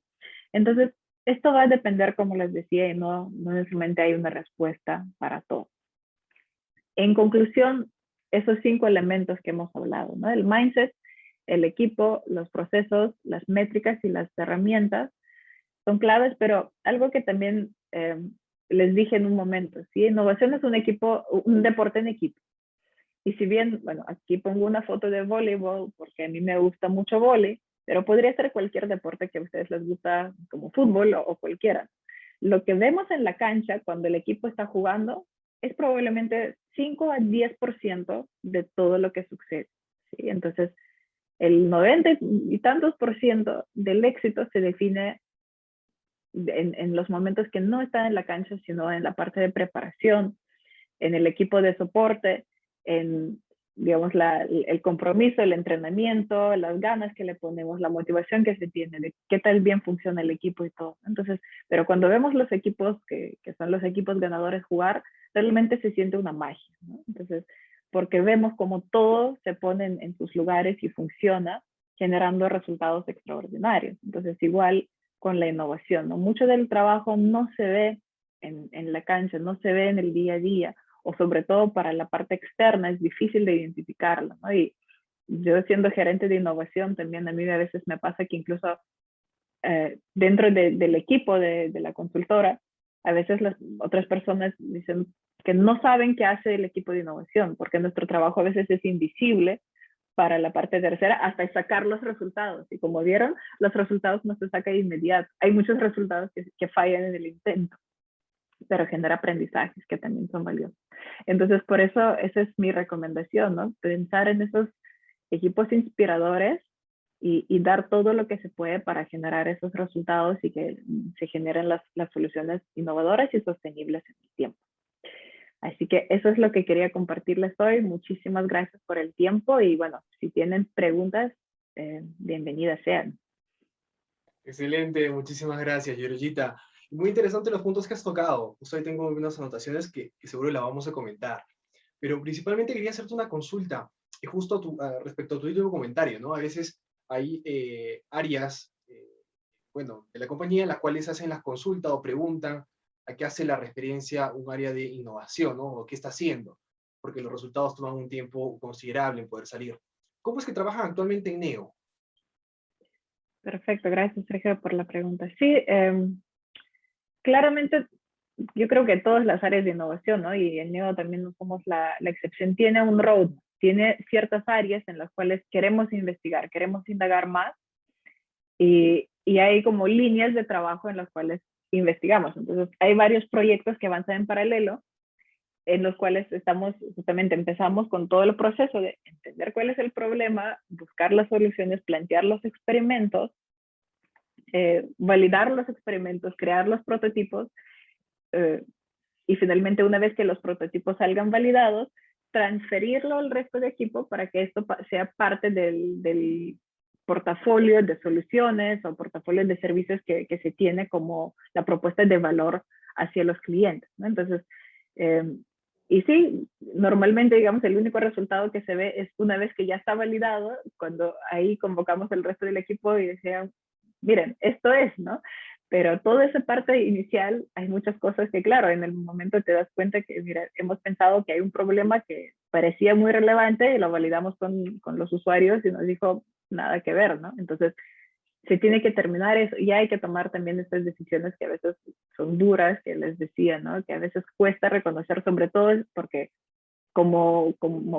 Entonces, esto va a depender, como les decía, y no necesariamente hay una respuesta para todo. En conclusión, esos 5 elementos que hemos hablado, ¿no? El mindset, el equipo, los procesos, las métricas y las herramientas son claves, pero algo que también les dije en un momento, ¿sí? Innovación es un deporte en equipo. Y si bien, bueno, aquí pongo una foto de voleibol porque a mí me gusta mucho vóley, pero podría ser cualquier deporte que a ustedes les gusta, como fútbol o cualquiera. Lo que vemos en la cancha cuando el equipo está jugando es probablemente 5 a 10% de todo lo que sucede, ¿sí? Entonces, el 90 y tantos por ciento del éxito se define en los momentos que no están en la cancha, sino en la parte de preparación, en el equipo de soporte, en, digamos, el compromiso, el entrenamiento, las ganas que le ponemos, la motivación que se tiene, de qué tal bien funciona el equipo y todo. Entonces, pero cuando vemos los equipos que son los equipos ganadores jugar, realmente se siente una magia, ¿no? Entonces, porque vemos como todo se pone en sus lugares y funciona, generando resultados extraordinarios. Entonces, igual con la innovación, ¿no? Mucho del trabajo no se ve en la cancha, no se ve en el día a día, o sobre todo para la parte externa es difícil de identificarlo, ¿no? Y yo siendo gerente de innovación también a mí a veces me pasa que incluso dentro del equipo de la consultora, a veces las otras personas dicen que no saben qué hace el equipo de innovación, porque nuestro trabajo a veces es invisible para la parte tercera hasta sacar los resultados. Y como vieron, los resultados no se sacan de inmediato. Hay muchos resultados que fallan en el intento, pero genera aprendizajes que también son valiosos. Entonces, por eso, esa es mi recomendación, ¿no? Pensar en esos equipos inspiradores y dar todo lo que se puede para generar esos resultados y que se generen las soluciones innovadoras y sostenibles en el tiempo. Así que eso es lo que quería compartirles hoy. Muchísimas gracias por el tiempo y bueno, si tienen preguntas, bienvenidas sean. Excelente, muchísimas gracias, Georgita. Muy interesante los puntos que has tocado. Justo ahí tengo unas anotaciones que seguro las vamos a comentar. Pero principalmente quería hacerte una consulta, justo respecto a tu último comentario, ¿no? A veces hay áreas, bueno, de la compañía en las cuales hacen las consultas o preguntan a qué hace la referencia un área de innovación, ¿no? O qué está haciendo, porque los resultados toman un tiempo considerable en poder salir. ¿Cómo es que trabajan actualmente en NEO? Perfecto, gracias Sergio por la pregunta. Sí, claramente yo creo que todas las áreas de innovación, ¿no? Y en NEO también no somos la excepción, tiene un roadmap, tiene ciertas áreas en las cuales queremos investigar, queremos indagar más y hay como líneas de trabajo en las cuales investigamos. Entonces, hay varios proyectos que avanzan en paralelo en los cuales justamente empezamos con todo el proceso de entender cuál es el problema, buscar las soluciones, plantear los experimentos, validar los experimentos, crear los prototipos y finalmente una vez que los prototipos salgan validados, transferirlo al resto de equipo para que esto sea parte del portafolio de soluciones o portafolio de servicios que se tiene como la propuesta de valor hacia los clientes, ¿no? Entonces, y sí, normalmente, digamos, el único resultado que se ve es una vez que ya está validado, cuando ahí convocamos el resto del equipo y decían, miren, esto es, ¿no? Pero toda esa parte inicial, hay muchas cosas que, claro, en el momento te das cuenta que, mira, hemos pensado que hay un problema que parecía muy relevante y lo validamos con los usuarios y nos dijo nada que ver, ¿no? Entonces, se tiene que terminar eso y hay que tomar también estas decisiones que a veces son duras, que les decía, ¿no? Que a veces cuesta reconocer, sobre todo porque como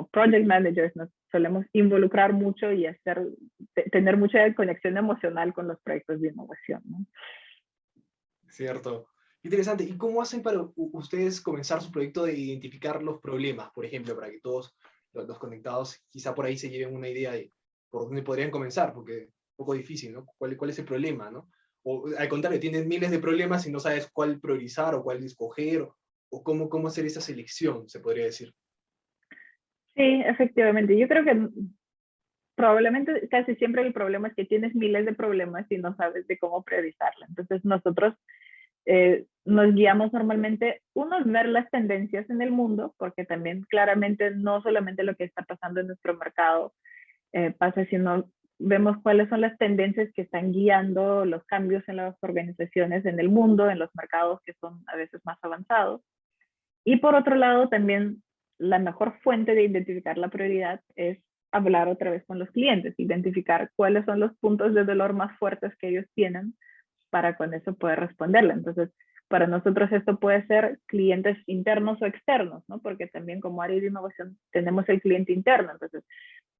project managers nos solemos involucrar mucho y tener mucha conexión emocional con los proyectos de innovación, ¿no? Cierto. Interesante. ¿Y cómo hacen para ustedes comenzar su proyecto de identificar los problemas, por ejemplo, para que todos los conectados quizá por ahí se lleven una idea de por dónde podrían comenzar? Porque es un poco difícil, ¿no? ¿Cuál es el problema, no? O al contrario, tienes miles de problemas y no sabes cuál priorizar o cuál escoger o cómo hacer esa selección, se podría decir. Sí, efectivamente. Yo creo que probablemente casi siempre el problema es que tienes miles de problemas y no sabes de cómo priorizarla. Entonces nosotros nos guiamos normalmente, uno, ver las tendencias en el mundo, porque también claramente no solamente lo que está pasando en nuestro mercado pasa, sino vemos cuáles son las tendencias que están guiando los cambios en las organizaciones en el mundo, en los mercados que son a veces más avanzados. Y por otro lado, también la mejor fuente de identificar la prioridad es hablar otra vez con los clientes, identificar cuáles son los puntos de dolor más fuertes que ellos tienen para con eso poder responderle. Entonces, para nosotros esto puede ser clientes internos o externos, ¿no? Porque también como área de innovación tenemos el cliente interno, entonces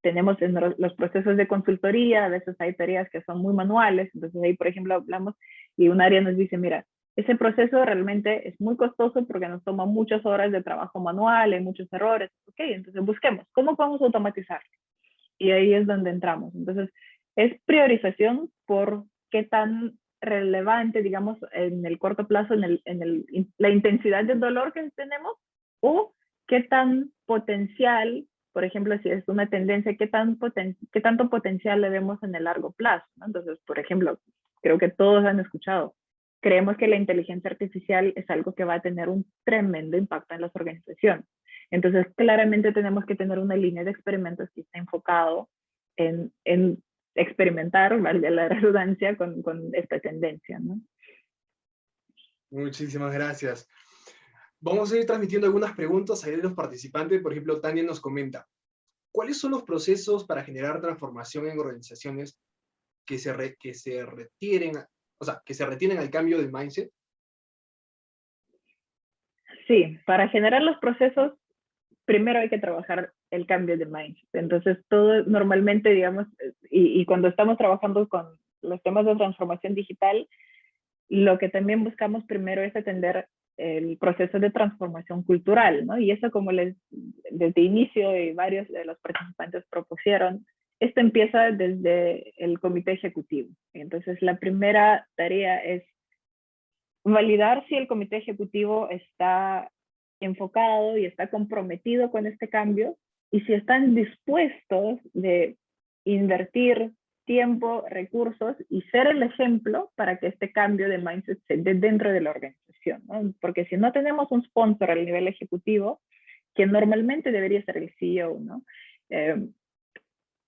tenemos en los procesos de consultoría, a veces hay tareas que son muy manuales, entonces ahí, por ejemplo, hablamos y un área nos dice, mira, ese proceso realmente es muy costoso porque nos toma muchas horas de trabajo manual, hay muchos errores, ok, entonces busquemos, ¿cómo podemos automatizar? Y ahí es donde entramos. Entonces, es priorización por qué tan relevante, digamos, en el corto plazo, la intensidad del dolor que tenemos, o qué tan potencial, por ejemplo, si es una tendencia, qué tanto potencial le vemos en el largo plazo, ¿no? Entonces, por ejemplo, creo que todos han escuchado, creemos que la inteligencia artificial es algo que va a tener un tremendo impacto en las organizaciones. Entonces, claramente tenemos que tener una línea de experimentos que está enfocado en experimentar, valga la redundancia, con esta tendencia, ¿no? Muchísimas gracias. Vamos a ir transmitiendo algunas preguntas ahí de los participantes. Por ejemplo, Tania nos comenta, ¿cuáles son los procesos para generar transformación en organizaciones que se retienen, o sea, que se retienen al cambio de mindset? Sí, para generar los procesos, primero hay que trabajar el cambio de mindset. Entonces, todo normalmente, digamos, y cuando estamos trabajando con los temas de transformación digital, lo que también buscamos primero es atender el proceso de transformación cultural, ¿no? Y eso, como desde inicio y varios de los participantes propusieron, esto empieza desde el comité ejecutivo. Entonces, la primera tarea es validar si el comité ejecutivo está enfocado y está comprometido con este cambio y si están dispuestos de invertir tiempo, recursos y ser el ejemplo para que este cambio de mindset se dé dentro de la organización, ¿no? Porque si no tenemos un sponsor al nivel ejecutivo, que normalmente debería ser el CEO, ¿no?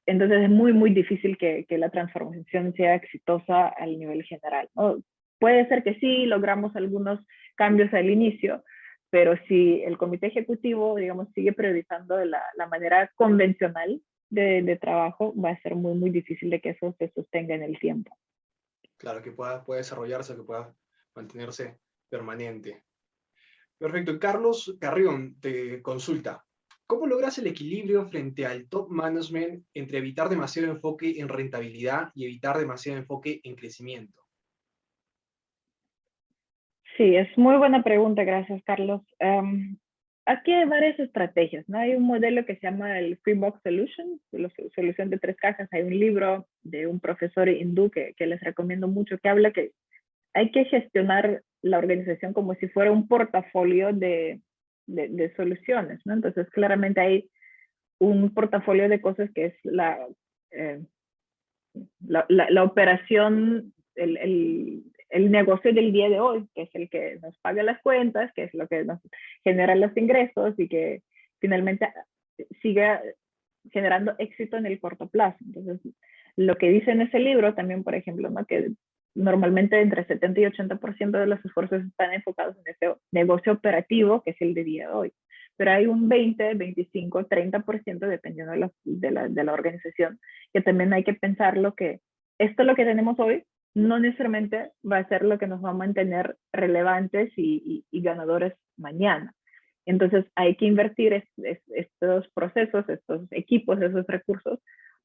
Entonces es muy, muy difícil que la transformación sea exitosa al nivel general, ¿no? Puede ser que sí, logramos algunos cambios al inicio, pero si el comité ejecutivo, digamos, sigue priorizando la manera convencional de trabajo, va a ser muy, muy difícil de que eso se sostenga en el tiempo. Claro, que pueda desarrollarse, que pueda mantenerse permanente. Perfecto. Carlos Carrión te consulta. ¿Cómo logras el equilibrio frente al top management entre evitar demasiado enfoque en rentabilidad y evitar demasiado enfoque en crecimiento? Sí, es muy buena pregunta, gracias, Carlos. Aquí hay varias estrategias, ¿no? Hay un modelo que se llama el Three Box Solution, solución de tres cajas. Hay un libro de un profesor hindú que les recomiendo mucho, que habla que hay que gestionar la organización como si fuera un portafolio de soluciones, ¿no? Entonces, claramente hay un portafolio de cosas que es eh, la operación, el negocio del día de hoy, que es el que nos paga las cuentas, que es lo que nos genera los ingresos y que finalmente siga generando éxito en el corto plazo. Entonces, lo que dice en ese libro también, por ejemplo, ¿no? Que normalmente entre 70 y 80% de los esfuerzos están enfocados en ese negocio operativo, que es el de día de hoy. Pero hay un 20, 25, 30%, dependiendo de la organización, que también hay que pensar lo que esto lo que tenemos hoy no necesariamente va a ser lo que nos va a mantener relevantes y ganadores mañana. Entonces hay que invertir estos procesos, estos equipos, esos recursos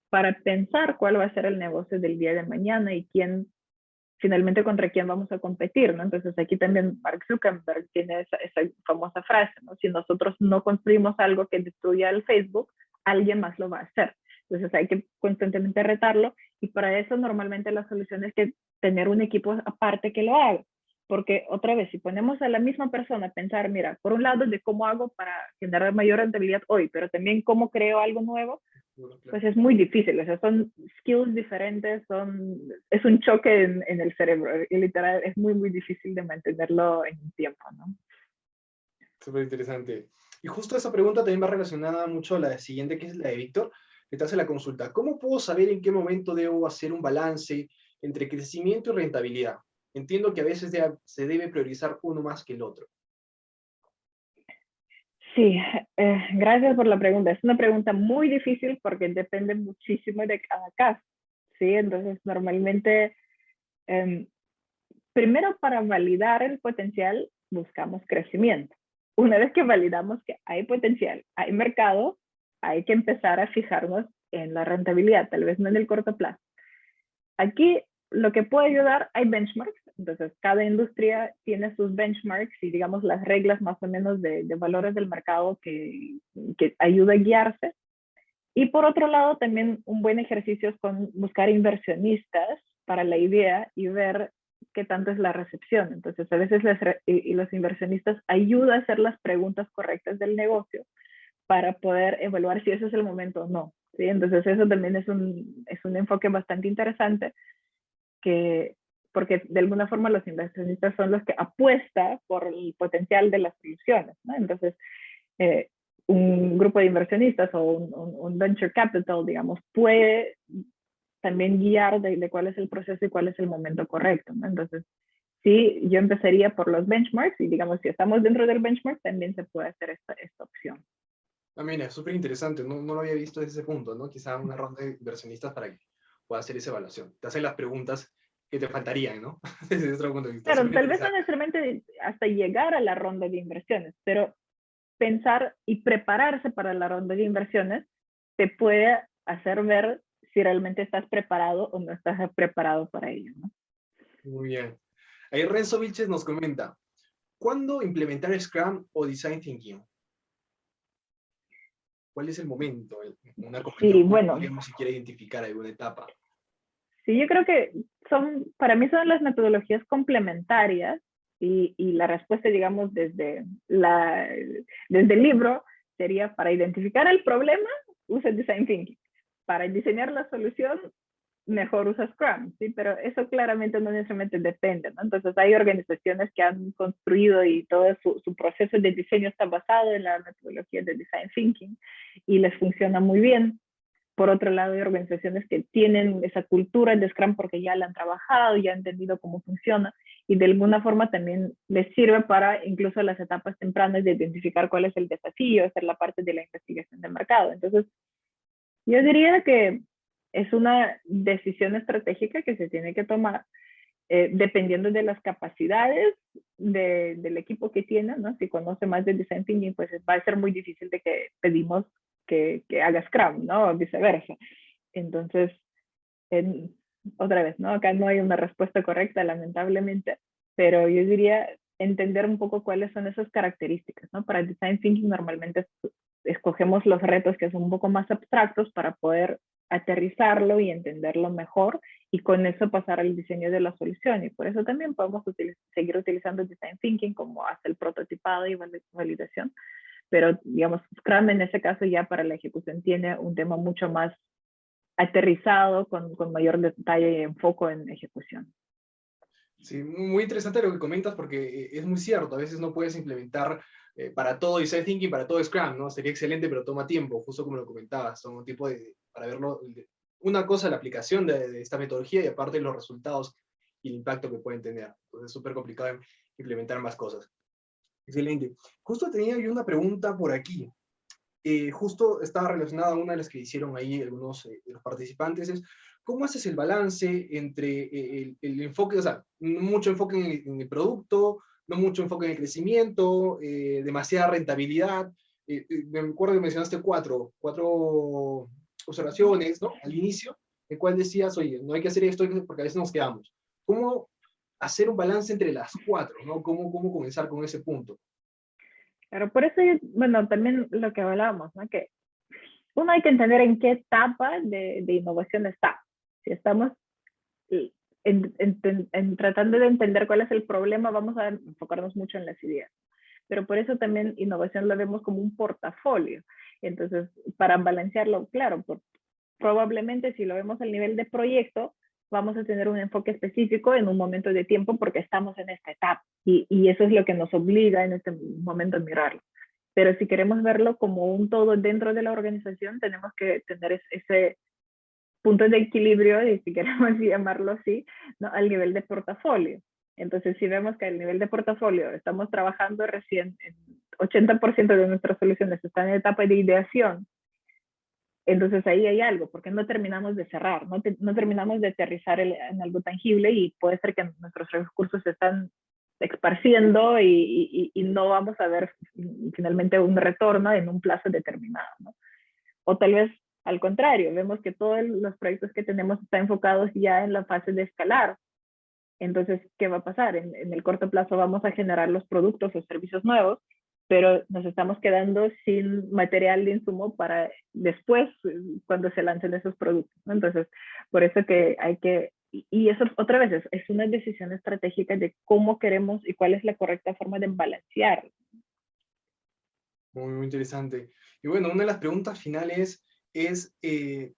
para pensar cuál va a ser el negocio del día de mañana y quién, finalmente contra quién vamos a competir, ¿no? Entonces aquí también Mark Zuckerberg tiene esa famosa frase, ¿no? Si nosotros no construimos algo que destruya el Facebook, alguien más lo va a hacer. Entonces hay que constantemente retarlo y para eso normalmente la solución es que tener un equipo aparte que lo haga. Porque otra vez, si ponemos a la misma persona a pensar, mira, por un lado de cómo hago para generar mayor rentabilidad hoy, pero también cómo creo algo nuevo, Bueno, claro. pues es muy difícil, o sea, son skills diferentes, es un choque en el cerebro, y literal es muy, muy difícil de mantenerlo en un tiempo, ¿no? Súper interesante. Y justo esa pregunta también va relacionada mucho a la siguiente, que es la de Víctor, que te hace la consulta. ¿Cómo puedo saber en qué momento debo hacer un balance entre crecimiento y rentabilidad? Entiendo que a veces se debe priorizar uno más que el otro. Sí, gracias por la pregunta. Es una pregunta muy difícil porque depende muchísimo de cada caso, ¿sí? Entonces, normalmente, em, primero para validar el potencial, buscamos crecimiento. Una vez que validamos que hay potencial, hay mercado, hay que empezar a fijarnos en la rentabilidad, tal vez no en el corto plazo. Aquí lo que puede ayudar, hay benchmarks, entonces cada industria tiene sus benchmarks y digamos las reglas más o menos de valores del mercado que ayuda a guiarse. Y por otro lado, también un buen ejercicio es con buscar inversionistas para la idea y ver qué tanto es la recepción. Entonces, a veces los inversionistas ayudan a hacer las preguntas correctas del negocio para poder evaluar si ese es el momento o no. ¿Sí? Entonces, eso también es un enfoque bastante interesante que, porque de alguna forma los inversionistas son los que apuestan por el potencial de las soluciones, ¿no? Entonces, eh, un grupo de inversionistas o un venture capital, digamos, puede también guiar de cuál es el proceso y cuál es el momento correcto, ¿no? Entonces, sí, yo empezaría por los benchmarks y digamos, si estamos dentro del benchmark, también se puede hacer esta opción. También es súper interesante, no lo había visto desde ese punto, ¿no? Quizá una ronda de inversionistas para que pueda hacer esa evaluación. Te hacen las preguntas que te faltarían, ¿no? Desde otro punto de vista, Claro, súper tal vez no interesante. necesariamente hasta llegar a la ronda de inversiones, pero pensar y prepararse para la ronda de inversiones te puede hacer ver si realmente estás preparado o no estás preparado para ello, ¿no? Muy bien. Ahí Renzo Vilches nos comenta, ¿cuándo implementar Scrum o Design Thinking? ¿Cuál es el momento? Una Sí, compañía, ¿cómo bueno, podríamos siquiera identificar alguna etapa? sí, yo creo que para mí son las metodologías complementarias y la respuesta, digamos, desde el libro sería para identificar el problema, usa Design Thinking. Para diseñar la solución, mejor usa Scrum, ¿sí? Pero eso claramente no necesariamente depende, ¿no? Entonces hay organizaciones que han construido y todo su proceso de diseño está basado en la metodología de Design Thinking y les funciona muy bien. Por otro lado, hay organizaciones que tienen esa cultura de Scrum porque ya la han trabajado, ya han entendido cómo funciona y de alguna forma también les sirve para incluso las etapas tempranas de identificar cuál es el desafío, hacer la parte de la investigación de mercado. Entonces, yo diría que es una decisión estratégica que se tiene que tomar dependiendo de las capacidades del equipo que tiene, ¿no? Si conoce más de design thinking, pues va a ser muy difícil de que pedimos que haga Scrum, ¿no? O viceversa. Entonces, en, otra vez, ¿no? Acá no hay una respuesta correcta, lamentablemente, pero yo diría entender un poco cuáles son esas características, ¿no? Para design thinking normalmente escogemos los retos que son un poco más abstractos para poder aterrizarlo y entenderlo mejor y con eso pasar al diseño de la solución. Y por eso también podemos seguir utilizando design thinking como hace el prototipado y validación. Pero, digamos, Scrum en ese caso ya para la ejecución tiene un tema mucho más aterrizado, con mayor detalle y enfoque en ejecución. Sí, muy interesante lo que comentas porque es muy cierto, a veces no puedes implementar para todo Design Thinking, para todo Scrum, ¿no? Sería excelente, pero toma tiempo, justo como lo comentabas, son un tipo para verlo, una cosa la aplicación de esta metodología y aparte los resultados y el impacto que pueden tener. Entonces es súper complicado implementar más cosas. Excelente. Justo tenía yo una pregunta por aquí. Justo estaba relacionada a una de las que hicieron ahí algunos de los participantes, es ¿cómo haces el balance entre el enfoque, o sea, no mucho enfoque en el producto, no mucho enfoque en el crecimiento, demasiada rentabilidad? Me acuerdo que mencionaste cuatro observaciones, ¿no? Al inicio, en cual decías, oye, no hay que hacer esto porque a veces nos quedamos. ¿Cómo hacer un balance entre las cuatro, ¿no? ¿Cómo comenzar con ese punto? Pero por eso, bueno, también lo que hablábamos, ¿no? Que uno hay que entender en qué etapa de innovación está. Si estamos tratando de entender cuál es el problema, vamos a enfocarnos mucho en las ideas. Pero por eso también innovación la vemos como un portafolio. Entonces, para balancearlo, claro, probablemente si lo vemos al nivel de proyecto, vamos a tener un enfoque específico en un momento de tiempo porque estamos en esta etapa y eso es lo que nos obliga en este momento a mirarlo. Pero si queremos verlo como un todo dentro de la organización, tenemos que tener ese punto de equilibrio, y si queremos llamarlo así, ¿no? Al nivel de portafolio. Entonces, si vemos que al nivel de portafolio estamos trabajando recién, en 80% de nuestras soluciones están en etapa de ideación, entonces ahí hay algo, porque no terminamos de cerrar, no terminamos de aterrizar en algo tangible y puede ser que nuestros recursos se están esparciendo y no vamos a ver finalmente un retorno en un plazo determinado, ¿no? O tal vez al contrario, vemos que todos los proyectos que tenemos están enfocados ya en la fase de escalar. Entonces, ¿qué va a pasar? En el corto plazo vamos a generar los productos o servicios nuevos, pero nos estamos quedando sin material de insumo para después, cuando se lancen esos productos, ¿no? Entonces, por eso que hay que, y eso otra vez es una decisión estratégica de cómo queremos y cuál es la correcta forma de balancear. Muy, muy interesante. Y bueno, una de las preguntas finales es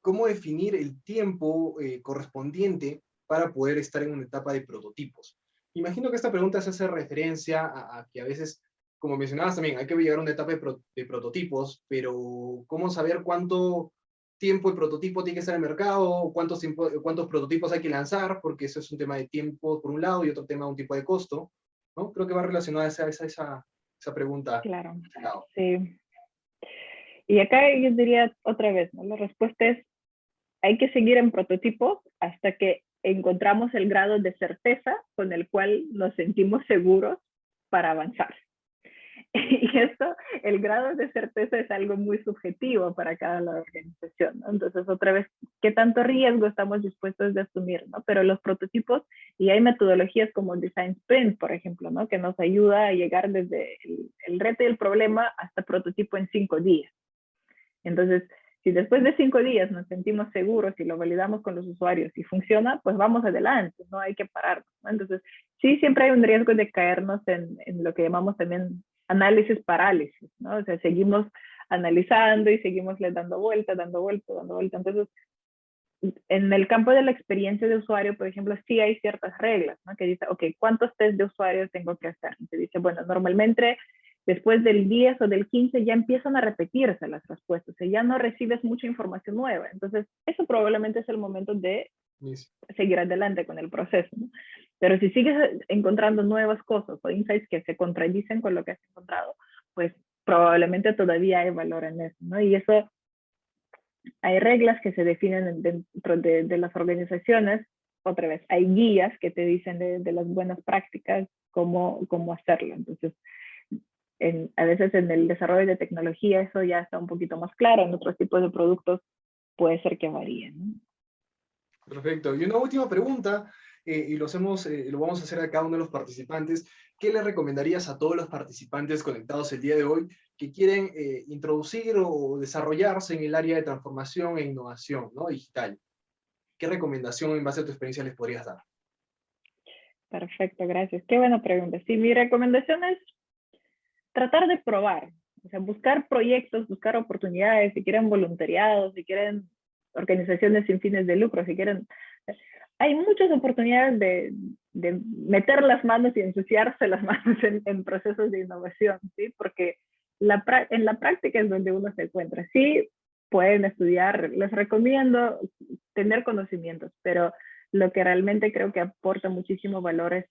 cómo definir el tiempo correspondiente para poder estar en una etapa de prototipos. Imagino que esta pregunta se hace referencia a que a veces, como mencionabas también, hay que llegar a una etapa de prototipos, pero ¿cómo saber cuánto tiempo el prototipo tiene que estar en el mercado? ¿Cuántos prototipos hay que lanzar? Porque eso es un tema de tiempo por un lado y otro tema un tipo de costo, ¿no? Creo que va relacionada esa pregunta. Claro, sí. Y acá yo diría otra vez, ¿no? La respuesta es, hay que seguir en prototipos hasta que encontramos el grado de certeza con el cual nos sentimos seguros para avanzar. Y eso, el grado de certeza es algo muy subjetivo para cada organización, ¿no? Entonces, otra vez, ¿qué tanto riesgo estamos dispuestos a asumir, ¿no? Pero los prototipos, y hay metodologías como Design Sprint, por ejemplo, ¿no? Que nos ayuda a llegar desde el reto y el problema hasta prototipo en 5 días. Entonces, si después de 5 días nos sentimos seguros y lo validamos con los usuarios y funciona, pues vamos adelante, no hay que pararnos, ¿no? Entonces, sí, siempre hay un riesgo de caernos en lo que llamamos también análisis parálisis, ¿no? O sea, seguimos analizando y seguimos le dando vuelta, dando vuelta, dando vuelta. Entonces, en el campo de la experiencia de usuario, por ejemplo, sí hay ciertas reglas, ¿no? Que dice, ok, ¿cuántos test de usuario tengo que hacer? Y te dice, bueno, normalmente después del 10 o del 15 ya empiezan a repetirse las respuestas, o sea, ya no recibes mucha información nueva. Entonces, eso probablemente es el momento de seguir adelante con el proceso, ¿no? Pero si sigues encontrando nuevas cosas o insights que se contradicen con lo que has encontrado, pues probablemente todavía hay valor en eso, ¿no? Y eso, hay reglas que se definen dentro de las organizaciones. Otra vez, hay guías que te dicen de las buenas prácticas, cómo hacerlo. Entonces, a veces en el desarrollo de tecnología eso ya está un poquito más claro, en otros tipos de productos puede ser que varíen, ¿no? Perfecto. Y una última pregunta, y lo vamos a hacer a cada uno de los participantes. ¿Qué le recomendarías a todos los participantes conectados el día de hoy que quieren introducir o desarrollarse en el área de transformación e innovación, ¿no? Digital? ¿Qué recomendación en base a tu experiencia les podrías dar? Perfecto, gracias. Qué buena pregunta. Sí, mi recomendación es tratar de probar, o sea, buscar proyectos, buscar oportunidades, si quieren voluntariado, si quieren organizaciones sin fines de lucro, si quieren... Hay muchas oportunidades de meter las manos y ensuciarse las manos en procesos de innovación, ¿sí? Porque en la práctica es donde uno se encuentra. Sí, pueden estudiar, les recomiendo tener conocimientos, pero lo que realmente creo que aporta muchísimo valor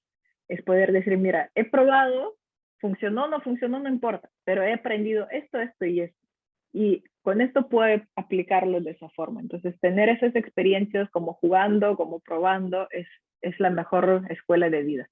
es poder decir, mira, he probado, funcionó, no funcionó, no importa, pero he aprendido esto, esto y esto. Y con esto puedo aplicarlo de esa forma. Entonces, tener esas experiencias como jugando, como probando, es la mejor escuela de vida.